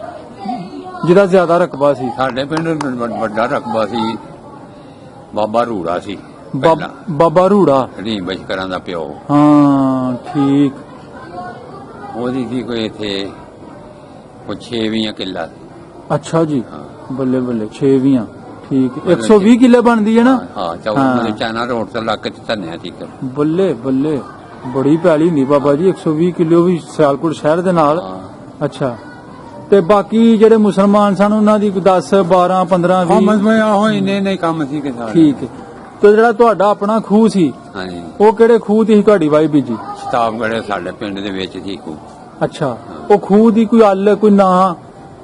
ਜਿਹਦਾ ਜ਼ਿਆਦਾ ਰਕਬਾ ਸੀ? ਸਾਡੇ ਪਿੰਡ ਵੱਡਾ ਰਕਬਾ ਸੀ ਬਾਬਾ ਰੂੜਾ ਸੀ ਪਹਿਲਾਂ। ਬਾਬਾ ਰੂੜਾ? ਰਹੀਮ ਬਸ਼ਕਰਾਂ ਦਾ ਪਿਓ। ਹਾਂ ਠੀਕ। ਉਹਦੀ ਸੀ ਕੋਈ ਇੱਥੇ ਕੋਈ 6 ਕਿੱਲਾ। ਅੱਛਾ ਜੀ। ਹਾਂ। ਬੱਲੇ ਬੱਲੇ, 6 ਠੀਕ। 120 ਕਿੱਲੇ ਬਣਦੀ ਹੈ ਨਾ? ਹਾਂ ਹਾਂ। 14 ਚਾਈਨਾ ਰੋਡ ਤੋਂ ਲੱਗ ਕੇ ਧੰਨਿਆ ਸੀ। ਬੱਲੇ ਬੱਲੇ, ਬੜੀ ਪੈਲੀ ਨਹੀਂ ਬਾਬਾ ਜੀ। 120 ਕਿੱਲੇ ਵੀ ਸਿਆਲਕੋਟ ਸ਼ਹਿਰ ਦੇ ਨਾਲ? ਹਾਂ। ਅੱਛਾ। ਤੇ ਬਾਕੀ ਜਿਹੜੇ ਮੁਸਲਮਾਨ ਸਨ ਉਹਨਾਂ ਦੀ 10, 12, 15, 20? ਮੈਂ ਆਹੋ ਇੰਨੇ ਨਹੀਂ ਕੰਮ ਸੀ ਕਿ ਸਾਰੇ। ਠੀਕ ਹੈ। ਤੇ ਜਿਹੜਾ ਤੁਹਾਡਾ ਆਪਣਾ ਖੂਹ ਸੀ, ਹਾਂਜੀ ਉਹ ਕਿਹੜੇ ਖੂਹ ਦੀ ਸੀ ਤੁਹਾਡੀ ਵਾਈ ਬੀਜੀ? ਸ਼ਤਾਬਗੜ੍ਹ ਸਾਡੇ ਪਿੰਡ ਦੇ ਵਿੱਚ ਸੀ ਖੂਹ। ਅੱਛਾ, ਉਹ ਖੂਹ ਦੀ ਕੋਈ ਅੱਲ, ਕੋਈ ਨਾਂ?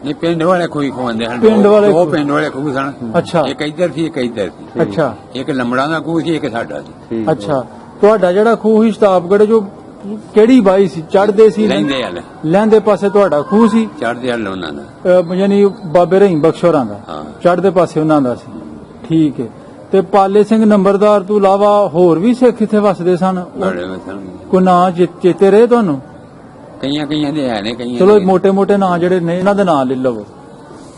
ਨਹੀਂ ਪਿੰਡ ਵਾਲੇ ਖੂਹ ਖਵਾਉਂਦੇ ਹਨ। ਪਿੰਡ ਵਾਲੇ ਦੋ ਖੂਹ। ਪਿੰਡ ਵਾਲੇ ਖੂਹ ਸਨ। ਅੱਛਾ। ਇੱਕ ਇੱਧਰ ਸੀ, ਇੱਕ ਇੱਧਰ ਸੀ। ਅੱਛਾ ਇੱਕ ਲੰਬੜਾਂ ਦਾ ਖੂਹ ਸੀ, ਇੱਕ ਸਾਡਾ ਸੀ। ਅੱਛਾ। ਤੁਹਾਡਾ ਜਿਹੜਾ ਖੂਹ ਸੀ ਸ਼ਤਾਬਗੜ੍ਹ, ਜੋ ਕਿਹੜੀ ਬਾਈ ਸੀ? ਚੜ੍ਹਦੇ ਸੀ? ਲੈਂਦੇ ਹਲ ਲਹਿੰਦੇ ਪਾਸੇ ਤੁਹਾਡਾ ਖੂਹ ਸੀ? ਚੜ੍ਹਦੇ ਹਲ ਉਹਨਾਂ ਦਾ। ਯਾਨੀ ਬਾਬੇ ਰਹੀਮ ਬਖਸ਼ ਹੋਰਾਂ ਦਾ? ਹਾਂ। ਚੜ੍ਹਦੇ ਪਾਸੇ ਉਹਨਾਂ ਦਾ ਸੀ। ਠੀਕ ਹੈ। ਤੇ ਪਾਲੇ ਸਿੰਘ ਨੰਬਰਦਾਰ ਤੋਂ ਇਲਾਵਾ ਹੋਰ ਵੀ ਸਿੱਖ ਇੱਥੇ ਵਸਦੇ ਸਨ? ਬੜੇ ਸਨ। ਕੋਈ ਨਾਂ ਚੇਤੇ ਰਹੇ ਤੁਹਾਨੂੰ? ਕਈਆਂ ਦੇ ਹੈ ਨੇ, ਕਈਆਂ ਚਲੋ ਦੇ। ਮੋٹے ਮੋٹے ਨਾਂ ਜਿਹੜੇ ਨੇ ਇਹਨਾਂ ਦੇ ਨਾਂ ਲੈ ਲਵੋ।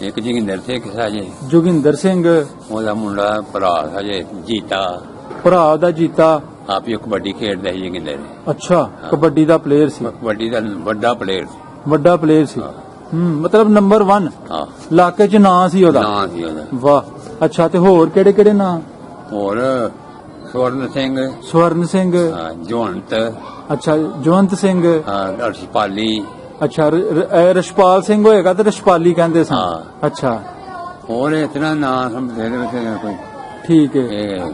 ਇੱਕ ਜੋਗਿੰਦਰ ਸਿੰਘ ਸਾਜੇ, ਜੋਗਿੰਦਰ ਸਿੰਘ? ਉਹਦਾ ਮੁੰਡਾ ਭਰਾ ਸਾਜੇ ਜੀਤਾ। ਭਰਾ ਦਾ ਜੀਤਾ? ਆਪ ਹੀ ਕਬੱਡੀ ਖੇਡਦਾ ਸੀ ਜੋਗਿੰਦਰ। ਅੱਛਾ, ਕਬੱਡੀ ਦਾ ਪਲੇਅਰ ਸੀ? ਕਬੱਡੀ ਦਾ ਵੱਡਾ ਪਲੇਅਰ ਸੀ। ਵੱਡਾ ਪਲੇਅਰ ਸੀ। ਮਤਲਬ ਨੰਬਰ 1 ਹਾਂ। ਇਲਾਕੇ 'ਚ ਨਾਂ ਸੀ ਉਹਦਾ? ਨਾਂ ਸੀ ਉਹਦਾ। ਵਾਹ। ਅੱਛਾ, ਤੇ ਹੋਰ ਕਿਹੜੇ ਕਿਹੜੇ ਨਾਂ? ਹੋਰ ਸਵਰਨ ਸਿੰਘ, ਸਵਰਨ ਸਿੰਘ? ਜਵੰਤ, ਅੱਛਾ, ਜਵੰਤ ਸਿੰਘ? ਅਰਸ਼ਪਾਲੀ। ਅੱਛਾ, ਰਸ਼ਪਾਲ ਸਿੰਘ ਹੋਏਗਾ ਤੇ ਰਸ਼ਪਾਲੀ ਕਹਿੰਦੇ ਸਨ? ਹਾਂ। ਅੱਛਾ। ਹੋਰ ਇਤਨਾ ਨਾਂ ਸਮਝਦੇ ਵਿੱਚ ਕੋਈ। ਠੀਕ ਹੈ।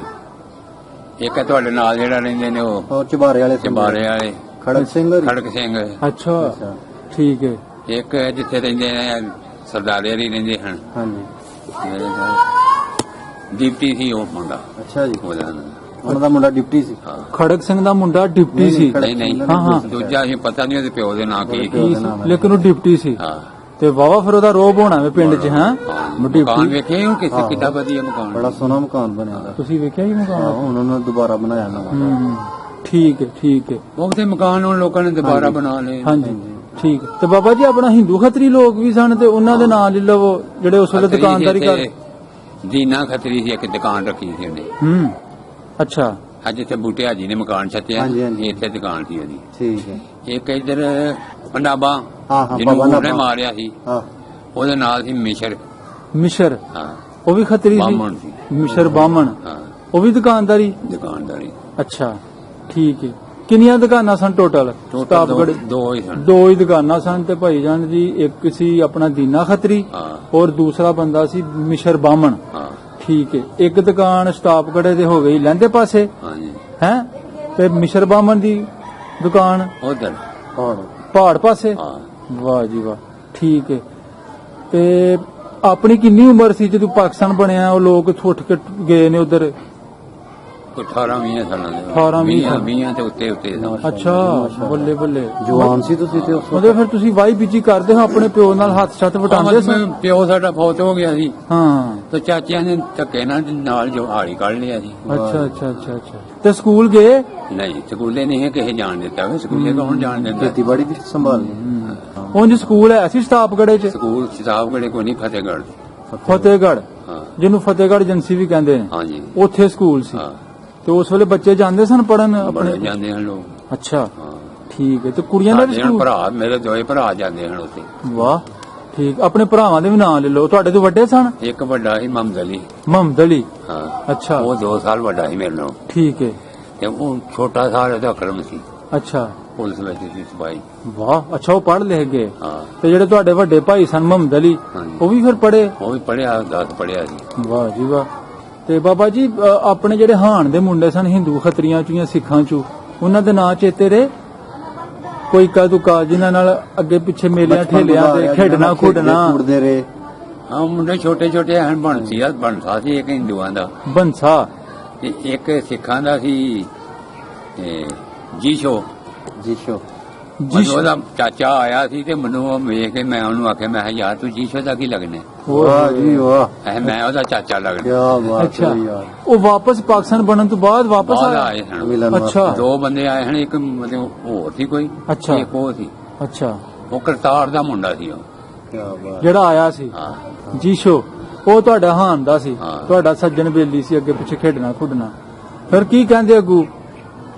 ਇੱਕ ਤੁਹਾਡੇ ਨਾਲ ਜਿਹੜਾ ਰਹਿੰਦੇ ਨੇ ਉਹ ਚਬਾਰੇ ਵਾਲੇ ਵਾਲੇ ਖੜਕ ਸਿੰਘ। ਅੱਛਾ ਠੀਕ ਹੈ। ਇੱਕ ਜਿੱਥੇ ਰਹਿੰਦੇ ਨੇ ਸਰਦਾਰੇ ਵਾਲੀ ਰਹਿੰਦੇ ਹਨ। ਹਾਂਜੀ। ਡਿਪਟੀ ਸੀ ਉਹ ਮੁੰਡਾ। ਅੱਛਾ ਜੀ। ਉਹਨਾਂ ਦਾ ਮੁੰਡਾ ਡਿਪਟੀ ਸੀ? ਹਾਂ। ਖੜਕ ਸਿੰਘ ਦਾ ਮੁੰਡਾ ਡਿਪਟੀ ਸੀ? ਨਹੀਂ ਹਾਂ। ਦੂਜਾ ਸੀ, ਪਤਾ ਨਹੀਂ ਉਹਦੇ ਪਿਓ ਦੇ ਨਾਂ ਕੀ ਸੀ, ਲੇਕਿਨ ਉਹ ਡਿਪਟੀ ਸੀ। ਹਾਂ। ਤੇ ਵਾਵਾ ਫਿਰ ਉਹਦਾ ਰੋਬ ਹੋਣਾ ਵੇ ਪਿੰਡ 'ਚ? ਹੈ ਮਕਾਨ ਵੇਖੇ ਉਹ ਕਿਸੇ ਕਿੱਡਾ ਵਧੀਆ ਮਕਾਨ। ਬੜਾ ਸੋਹਣਾ ਮਕਾਨ ਬਣਿਆ। ਤੁਸੀਂ ਵੇਖਿਆ ਜੀ ਮਕਾਨ? ਹੁਣ ਉਹਨਾਂ ਦੁਬਾਰਾ ਬਣਾਇਆ ਨਵਾਂ। ਠੀਕ ਹੈ ਠੀਕ ਹੈ। ਬਹੁਤੇ ਮਕਾਨ ਹੁਣ ਲੋਕਾਂ ਨੇ ਦੁਬਾਰਾ ਬਣਾ ਲਏ। ਹਾਂਜੀ ਠੀਕ ਹੈ। ਤੇ ਬਾਬਾ ਜੀ ਆਪਣਾ ਹਿੰਦੂ ਖੱਤਰੀ ਲੋਕ ਵੀ ਸਨ ਤੇ ਉਹਨਾਂ ਦੇ ਨਾਂ ਲੈ ਲਵੋ ਜਿਹੜੇ ਉਸ ਵੇਲੇ ਦੁਕਾਨਦਾਰੀ ਕਰ? ਦੀਨਾ ਖੱਤਰੀ ਸੀ, ਇੱਕ ਦੁਕਾਨ ਰੱਖੀ ਸੀ ਉਹਨੇ। ਅੱਛਾ। ਅੱਜ ਇੱਥੇ ਬੂਟੇ ਹਾਜੀ ਨੇ ਮਕਾਨ ਛੱਤਿਆ, ਹਾਂਜੀ, ਹਾਂਜੀ। ਇੱਥੇ ਦੁਕਾਨ ਸੀ ਉਹਦੀ। ਠੀਕ ਹੈ। ਇੱਕ ਇੱਧਰ ਪੰਡਾਬਾ ਹਾਂ, ਹਾਂ, ਜਿਹਨੂੰ ਬਾਬਾ ਉਹਨੇ ਨਾਭਾ। ਮਾਰਿਆ ਸੀ, ਹਾਂ ਉਹਦੇ ਨਾਲ ਸੀ ਮਿਸ਼ਰ। ਮਿਸ਼ਰ ਹਾਂ, ਉਹ ਵੀ ਖੱਤਰੀ ਬਾਹਮਣ ਸੀ? ਸੀ। ਮਿਸ਼ਰ ਬਾਹਮਣ ਹਾਂ, ਉਹ ਵੀ ਦੁਕਾਨਦਾਰੀ? ਦੁਕਾਨਦਾਰੀ। ਅੱਛਾ ਠੀਕ ਹੈ। ਕਿੰਨੀਆਂ ਦੁਕਾਨਾਂ ਸਨ ਟੋਟਲ? ਟੋਟਲ ਦੋ ਹੀ ਸਨ। ਦੋ ਹੀ ਦੁਕਾਨਾਂ ਸਨ ਤੇ ਭਾਈ ਜਾਨ ਜੀ ਇੱਕ ਸੀ ਆਪਣਾ ਦੀਨਾ ਖੱਤਰੀ ਹਾਂ, ਔਰ ਦੂਸਰਾ ਬੰਦਾ ਸੀ ਮਿਸ਼ਰ ਬਾਹਮਣ। ਹਾਂ, ਠੀਕ ਹੈ। ਇੱਕ ਦੁਕਾਨ ਸਟਾਪਗੜੇ ਦੇ ਹੋ ਗਈ ਲਹਿੰਦੇ ਪਾਸੇ ਹਾਂਜੀ, ਹੈ ਤੇ ਮਿਸ਼ਰ ਬਾਹਮਣ ਦੀ ਦੁਕਾਨ ਉਧਰ। ਪਹਾੜ ਪਾਸੇ। ਹਾਂ, ਵਾਹ ਜੀ ਵਾਹ। ਠੀਕ ਹੈ। ਤੇ ਆਪਣੀ ਕਿੰਨੀ ਉਮਰ ਸੀ ਜਦੋਂ ਪਾਕਿਸਤਾਨ ਬਣਿਆ? ਉਹ ਲੋਕ ਉੱਠ ਕੇ ਗਏ ਨੇ ਉਧਰ? ਕੋਈ 18-20 ਸਾਲਾਂ ਦੇ। 18-20 ਸਾਲ। 20 ਤੇ ਉੱਤੇ ਸਨ। ਅੱਛਾ ਬੱਲੇ ਬੱਲੇ। ਜਵਾਨ ਸੀ ਤੁਸੀਂ ਤੇ ਉਸ ਮਤਲਬ ਫਿਰ ਤੁਸੀਂ ਵਾਈ ਬੀਜੀ ਕਰਦੇ ਹੋ ਆਪਣੇ ਪਿਓ ਨਾਲ ਹੱਥ ਛੱਤ ਵਟਾਉਂਦੇ ਸੀ? ਪਿਓ ਸਾਡਾ ਫੌਤ ਹੋ ਗਿਆ ਸੀ, ਹਾਂ। ਤੇ ਚਾਚਿਆਂ ਨੇ ਧੱਕੇ ਨਾਲ ਜੋ ਹਾੜੀ ਕੱਢ ਲਿਆ ਸੀ। ਅੱਛਾ ਅੱਛਾ ਅੱਛਾ ਅੱਛਾ। ਤੇ ਸਕੂਲ ਗਏ? ਨਹੀਂ, ਸਕੂਲੇ ਨਹੀਂ ਕਿਸੇ ਜਾਣ ਦਿੱਤਾ। ਸਕੂਲੇ ਕੌਣ ਜਾਣ ਦਿੰਦਾ? ਖੇਤੀਬਾੜੀ ਵੀ ਸੰਭਾਲਣੀ। ਉਂਝ ਸਕੂਲ ਹੈ ਸੀ ਸਟਾਪਗੜੇ ਚ? ਸਕੂਲ ਸ਼ਤਾਬਗੜੇ ਕੋਈ ਨਹੀਂ, ਫਤਿਹਗੜ੍ਹ। ਫਤਿਹਗੜ੍ਹ, ਹਾਂ, ਜਿਹਨੂੰ ਫਤਿਹਗੜ੍ਹ ਏਜੰਸੀ ਵੀ ਕਹਿੰਦੇ ਨੇ, ਹਾਂਜੀ, ਉੱਥੇ ਸਕੂਲ ਸੀ। ਹਾਂ, ਤੇ ਉਸ ਵੇਲੇ ਬੱਚੇ ਜਾਂਦੇ ਸਨ ਪੜਨ ਬੜੇ ਆਪਣੇ? ਜਾਂਦੇ ਹਨ ਲੋਕ। ਅੱਛਾ ਹਾਂ, ਠੀਕ ਹੈ। ਤੇ ਕੁੜੀਆਂ ਦਾ ਵੀ ਸਾਡੇ ਹਨ ਸਕੂਲ? ਭਰਾ, ਮੇਰੇ ਦੋਏ ਭਰਾ ਜਾਂਦੇ ਹਨ ਉੱਥੇ। ਵਾਹ ਠੀਕ। ਆਪਣੇ ਭਰਾਵਾਂ ਦੇ ਵੀ ਨਾਂ ਲੈ ਲਓ। ਤੁਹਾਡੇ ਤੋਂ ਵੱਡੇ ਸਨ? ਇੱਕ ਵੱਡਾ ਸੀ ਮੁਹੰਮਦ ਅਲੀ। ਮੁਹੰਮਦ ਅਲੀ। ਹਾਂ, ਅੱਛਾ ਉਹ 2 ਸਾਲ ਵੱਡਾ ਸੀ ਮੇਰੇ ਨਾਲੋਂ। ਠੀਕ ਹੈ। ਤੇ ਉਹ ਛੋਟਾ ਸਾਲ ਉਹਦਾ ਅਕਰਮ ਸੀ, ਅੱਛਾ ਪੁਲਿਸ ਵਿੱਚ ਸੀ ਸਿਪਾਹੀ। ਵਾਹ। ਅੱਛਾ ਉਹ ਪੜ੍ਹ ਲਿਖ ਗਏ? ਹਾਂ, ਤੇ ਜਿਹੜੇ ਤੁਹਾਡੇ ਵੱਡੇ ਭਾਈ ਸਨ ਮੁਹੰਮਦ ਅਲੀ, ਹਾਂਜੀ। ਉਹ ਵੀ ਫਿਰ ਪੜ੍ਹੇ? ਉਹ ਵੀ ਪੜਿਆ, 10 ਪੜਿਆ ਸੀ। ਵਾਹ ਜੀ ਵਾਹ। ਤੇ ਬਾਬਾ ਜੀ ਆਪਣੇ ਜਿਹੜੇ ਹਾਣ ਦੇ ਮੁੰਡੇ ਸਨ ਹਿੰਦੂ ਖੱਤਰੀਆਂ ਚੋਂ ਜਾਂ ਸਿੱਖਾਂ ਚੋਂ, ਉਹਨਾਂ ਦੇ ਨਾਂ ਚੇਤੇ ਰਹੇ? ਕੋਈ ਕਾ ਜਿਨ੍ਹਾਂ ਨਾਲ ਅੱਗੇ ਪਿੱਛੇ ਮੇਲਿਆਂ ਠੇਲਿਆਂ ਤੇ ਖੇਡਣਾ ਖੁੱਡਣਾ? ਕੁੜਦੇ ਰਹੇ। ਹਾਂ, ਮੁੰਡੇ ਛੋਟੇ ਛੋਟੇ ਹਨ। ਬਣਸਾ ਸੀ ਇੱਕ ਹਿੰਦੂਆਂ ਦਾ, ਬੰਸਾ ਤੇ ਇੱਕ ਸਿੱਖਾਂ ਦਾ ਸੀ ਜੀਸ਼ੋ। ਜੀਸ਼ੋ। ਮੈਨੂੰ ਉਹਦਾ ਚਾਚਾ ਆਇਆ ਸੀ ਤੇ ਮੈਨੂੰ ਉਹ ਵੇਖ ਕੇ ਮੈਂ ਉਹਨੂੰ ਆਖਿਆ, ਮੈਂ ਕਿਹਾ ਯਾਰ ਤੂੰ ਜੀਸ਼ੋ ਦਾ ਕੀ ਲੱਗਣਾ? ਵਾਹ ਜੀ ਵਾਹ। ਮੈਂ ਉਹਦਾ ਚਾਚਾ ਲੱਗਣਾ। ਕੀ ਬਾਤ ਅੱਛਾ। ਹੈ ਯਾਰ। ਉਹ ਵਾਪਸ ਪਾਕਿਸਤਾਨ ਬਣਨ ਤੋਂ ਬਾਅਦ ਵਾਪਸ ਬਾਅਦ ਆਇਆ? ਆਏ ਸਨ। ਮਿਲਣ ਅੱਛਾ। ਵਾਸਤੇ। 2 ਬੰਦੇ ਆਏ ਹਨ, ਇੱਕ ਮਤਲਬ ਹੋਰ ਸੀ ਕੋਈ, ਅੱਛਾ। ਇੱਕ ਉਹ ਸੀ। ਅੱਛਾ ਉਹ ਕਰਤਾਰ ਦਾ ਮੁੰਡਾ ਸੀ ਉਹ। ਕੀ ਬਾਤ। ਜਿਹੜਾ ਆਇਆ ਸੀ ਹਾਂ, ਜੀਸ਼ੋ, ਉਹ ਤੁਹਾਡਾ ਹਾਨ ਦਾ ਸੀ? ਹਾਂ। ਤੁਹਾਡਾ ਸੱਜਣ ਬੇਲੀ ਸੀ, ਅੱਗੇ ਪਿੱਛੇ ਖੇਡਣਾ ਖੁੱਡਣਾ। ਫਿਰ ਕੀ ਕਹਿੰਦੇ ਅੱਗੂ?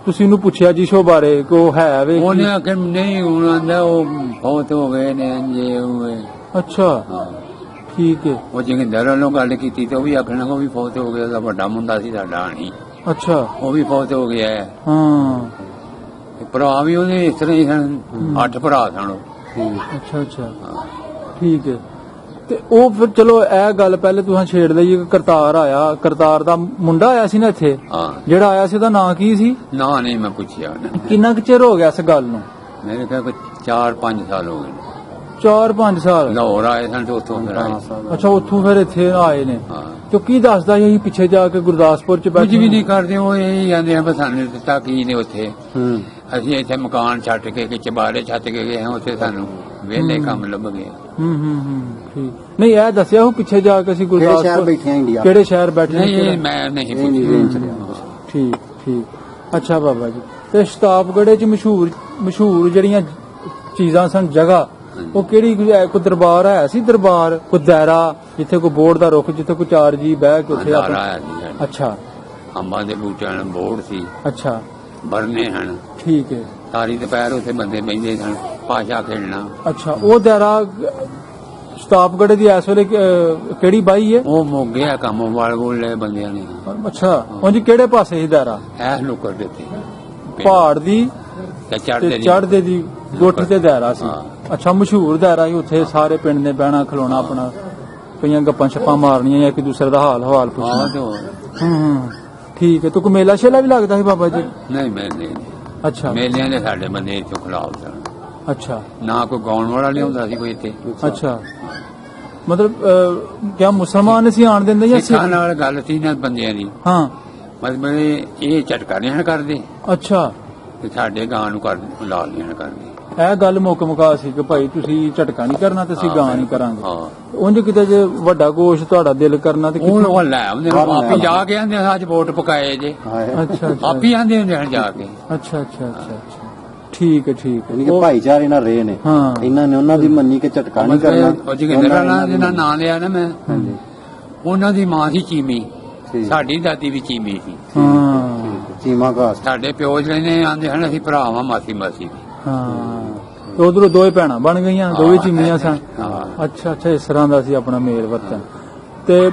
ਤੁਸੀਂ ਉਹਨੂੰ ਪੁੱਛਿਆ ਜੀਸ਼ੋ ਬਾਰੇ ਕਿ ਉਹ ਹੈ ਵੇ? ਉਹਨੇ ਆਖਿਆ ਨਹੀਂ, ਹੁਣ ਆਂਦਾ ਉਹ ਬਹੁਤ ਹੋ ਗਏ ਨੇ ਜੇ ਹੋਏ। ਅੱਛਾ ਹਾਂ, ਠੀਕ ਹੈ। ਉਹ ਜੋਗਿੰਦਰ ਨਾਲੋਂ ਗੱਲ ਕੀਤੀ ਤੇ ਉਹ ਵੀ ਆਖਣਾ ਉਹ ਵੀ ਫੌਤ ਹੋ ਗਿਆ। ਉਹਦਾ ਵੱਡਾ ਮੁੰਡਾ ਸੀ ਸਾਡਾ ਹਾਣੀ, ਅੱਛਾ ਉਹ ਵੀ ਫੌਤ ਹੋ ਗਿਆ ਹੈ। ਹਾਂ। ਤੇ ਭਰਾ ਵੀ ਉਹਦੇ ਇਸ ਤਰ੍ਹਾਂ ਹੀ ਸਨ, 8 ਭਰਾ ਸਨ ਉਹ। ਅੱਛਾ ਅੱਛਾ ਠੀਕ ਹੈ। ਤੇ ਉਹ ਫਿਰ ਚਲੋ ਇਹ ਗੱਲ ਪਹਿਲੇ ਤੁਸੀਂ ਛੇੜ ਲਈ ਕਿ ਕਰਤਾਰ ਆਇਆ, ਕਰਤਾਰ ਦਾ ਮੁੰਡਾ ਆਇਆ ਸੀ ਨਾ ਇੱਥੇ, ਹਾਂ, ਜਿਹੜਾ ਆਇਆ ਸੀ ਉਹਦਾ ਨਾਂ ਕੀ ਸੀ? ਨਾ ਨਹੀਂ ਮੈਂ ਪੁੱਛਿਆ ਉਹਨੇ। ਕਿੰਨਾ ਕੁ ਚਿਰ ਹੋ ਗਿਆ ਇਸ ਗੱਲ ਨੂੰ? ਮੇਰੇ ਖਿਆਲ ਕੋਈ 4-5 ਸਾਲ ਹੋ ਗਏ ਨੇ। 4-5 ਸਾਲ? ਲਾਹੌਰ ਆਏ ਸਨ ਤੇ ਉੱਥੋਂ ਫਿਰ ਆਏ। ਅੱਛਾ ਉੱਥੋਂ ਫਿਰ ਇੱਥੇ ਆਏ ਨੇ। ਹਾਂ, ਤੇ ਕੀ ਦੱਸਦਾ ਸੀ ਪਿੱਛੇ ਜਾ ਕੇ ਗੁਰਦਾਸਪੁਰ ਚ ਕੁਝ ਬੈਠੇ? ਵੀ ਨਹੀਂ ਕਰਦੇ ਉਹ, ਇਹ ਜਾਂਦੇ ਆ ਬਸ ਸਾਨੂੰ ਦਿੱਤਾ ਕੀ ਨੇ ਉੱਥੇ। ਹੂੰ। ਅਸੀਂ ਇੱਥੇ ਮਕਾਨ ਛੱਡ ਕੇ ਕਿ ਚਬਾਰੇ ਛੱਤ ਕੇ ਗਏ ਹਾਂ, ਉੱਥੇ ਸਾਨੂੰ ਵਿਹਲੇ ਕੰਮ ਲੱਭ ਗਏ। ਠੀਕ। ਨਹੀਂ ਇਹ ਦੱਸਿਆ ਉਹ ਪਿੱਛੇ ਜਾ ਕੇ ਅਸੀਂ ਕਿਹੜੇ ਸ਼ਹਿਰ ਗੁਰਦਾਸਪੁਰ ਬੈਠੇ ਆ ਇੰਡੀਆ? ਕਿਹੜੇ ਸ਼ਹਿਰ ਬੈਠੇ ਨਹੀਂ, ਨੇ? ਇਹ ਮੈਂ ਨਹੀਂ ਇਹ ਨਹੀਂ ਪੁੱਛਿਆ। ਰੇਂਜ ਠੀਕ ਠੀਕ। ਅੱਛਾ ਬਾਬਾ ਜੀ, ਤੇ ਸ਼ਤਾਬਗੜੇ ਚ ਮਸ਼ਹੂਰ ਜਿਹੜੀਆਂ ਚੀਜ਼ਾਂ ਸਨ, ਜਗ੍ਹਾ, ਉਹ ਕਿਹੜੀ? ਕੋਈ ਦਰਬਾਰ ਹੈ ਸੀ? ਦਰਬਾਰ ਕੋਈ ਦਾਇਰਾ ਜਿੱਥੇ ਕੋਈ ਬੋਰਡ ਦਾ ਰੁੱਖ, ਜਿੱਥੇ ਕੋਈ 4 ਜੀ ਬਹਿ ਕੇ ਉੱਥੇ ਦਾਰਾ ਆਇਆ ਸੀ ਸਾਡਾ। ਅੱਛਾ ਅੰਬਾਂ ਦੇ ਬੂਟਿਆਂ ਨਾਲ ਬੋੜ ਸੀ, ਅੱਛਾ ਬਰਨੇ ਹਨ। ਠੀਕ ਹੈ। ਸਾਰੀ ਦੁਪਹਿਰ ਉੱਥੇ ਬੰਦੇ ਬੈਠੇ ਸਨ, ਪਾਸ਼ਾ ਖੇਡਣਾ। ਅੱਛਾ ਉਹ ਦਾਇਰਾ ਸ਼ਤਾਬਗੜੇ ਦੀ ਇਸ ਵੇਲੇ ਕਿਹੜੀ ਬਾਈ ਹੈ? ਉਹ ਮੋਗੇ ਆ ਕੰਮ ਵਾਲ ਲੈ ਬੰਦਿਆਂ ਨੇ। ਅੱਛਾ ਉਂਝ ਕਿਹੜੇ ਪਾਸੇ ਸੀ ਦਾਇਰਾ? ਐਸ ਨੁੱਕਰ ਦੇ ਉੱਤੇ ਪਹਾੜ ਦੀ ਤੇ ਤੇ ਚੜ੍ਹਦੇ ਦੀ ਗੁੱਠ ਤੇ ਦਾਇਰਾ ਸੀ। ਹਾਂ। ਅੱਛਾ ਮਸ਼ਹੂਰ ਦਾਇਰਾ ਸੀ ਉੱਥੇ, ਸਾਰੇ ਪਿੰਡ ਨੇ ਬਹਿਣਾ ਖਲੋਣਾ, ਆਪਣਾ ਕਈਆਂ ਗੱਪਾਂ ਛੱਪਾਂ ਮਾਰਨੀਆਂ ਜਾਂ ਇੱਕ ਦੂਸਰੇ ਦਾ ਹਾਲ ਹਵਾਲ ਹਾਂ ਪੁੱਛਣਾ। ਤੇ ਹੋਰ। ਠੀਕ ਹੈ। ਤੇ ਕੋਈ ਮੇਲਾ ਸ਼ੇਲਾ ਵੀ ਲੱਗਦਾ ਸੀ ਬਾਬਾ ਜੀ? ਨਹੀਂ ਮੈਂ ਨਹੀਂ, ਅੱਛਾ ਮੇਲਿਆਂ ਦੇ ਸਾਡੇ ਬੰਦੇ ਇੱਥੋਂ ਖਿਲਾਫ ਸਨ। ਅੱਛਾ ਨਾ ਕੋਈ ਗਾਉਣ ਵਾਲਾ ਲਿਆਉਂਦਾ ਸੀ ਕੋਈ ਇੱਥੇ। ਅੱਛਾ ਮਤਲਬ ਕਿਆ ਮੁਸਲਮਾਨ ਨਹੀਂ ਸੀ ਆਣ ਦਿੰਦੇ ਜਾਂ ਸਿੱਖਾਂ ਨਾਲ ਗੱਲ ਸੀ ਨਾ ਬੰਦਿਆਂ ਦੀ, ਹਾਂ? ਮਤਲਬ ਇਹ ਝਟਕਾ ਨਹੀਂ ਕਰਦੇ ਅੱਛਾ ਤੇ ਸਾਡੇ ਗਾਂ ਨੂੰ ਕਰ ਲਾ ਲੈਣ ਕਰਦੇ। ਇਹ ਗੱਲ ਮੁਕਾ ਸੀ ਕਿ ਭਾਈ ਤੁਸੀਂ ਝਟਕਾ ਨਹੀਂ ਕਰਨਾ ਤੇ ਅਸੀਂ ਗਾਂ ਨਹੀਂ ਕਰਾਂਗੇ। ਹਾਂ, ਉਂਝ ਕਿਤੇ ਜੇ ਵੱਡਾ ਗੋਸ਼ ਤੁਹਾਡਾ ਦਿਲ ਕਰਨਾ ਤੇ ਉਹ ਉਹ ਲੈ ਆਉਂਦੇ ਨੇ, ਆਪੀ ਜਾ ਕੇ ਆਂਦੇ ਅੱਜ ਵੋਟ ਪਕਾਏ ਜੇ, ਅੱਛਾ ਅੱਛਾ ਆਪੀ ਆਂਦੇ ਹੁੰਦੇ ਹਨ ਜਾ ਕੇ। ਅੱਛਾ ਅੱਛਾ ਅੱਛਾ ਅੱਛਾ ਠੀਕ ਹੈ ਠੀਕ ਯਾਨੀ ਹੈ। ਕਿ ਭਾਈਚਾਰੇ ਨਾਲ ਰਹੇ ਨੇ। ਹਾਂ ਇਹਨਾਂ ਨੇ ਉਹਨਾਂ ਦੀ ਮੰਨੀ ਕਿ ਝਟਕਾ ਨਹੀਂ ਕਰਨਾ। ਉਹ ਜੋਗਿੰਦਰ ਨਾਲ ਜਿਹਨਾਂ ਨਾਂ ਲਿਆ ਨਾ ਮੈਂ, ਹਾਂਜੀ ਉਹਨਾਂ ਦੀ ਮਾਂ ਸੀ ਚੀਮੀ, ਠੀਕ। ਸਾਡੀ ਦਾਦੀ ਵੀ ਚੀਮੀ ਸੀ। ਹਾਂ ਚੀਮਾ ਘਾਸ ਸਾਡੇ ਪਿਓ ਜਿਹੜੇ ਨੇ ਆਂਦੇ ਹਨ ਅਸੀਂ ਭਰਾ ਵਾਂ ਮਾਸੀ ਦੀ। ਹਾਂ ਤੇ ਉਧਰੋਂ ਦੋਵੇਂ ਭੈਣਾਂ ਬਣ ਗਈਆਂ, ਦੋਵੇਂ ਚੀਮੀਆਂ ਸਨ। ਹਾਂ। ਅੱਛਾ ਅੱਛਾ, ਇਸ ਤਰ੍ਹਾਂ ਦਾ ਸੀ ਆਪਣਾ ਮੇਲ ਵਰਤਨ। ਤੇ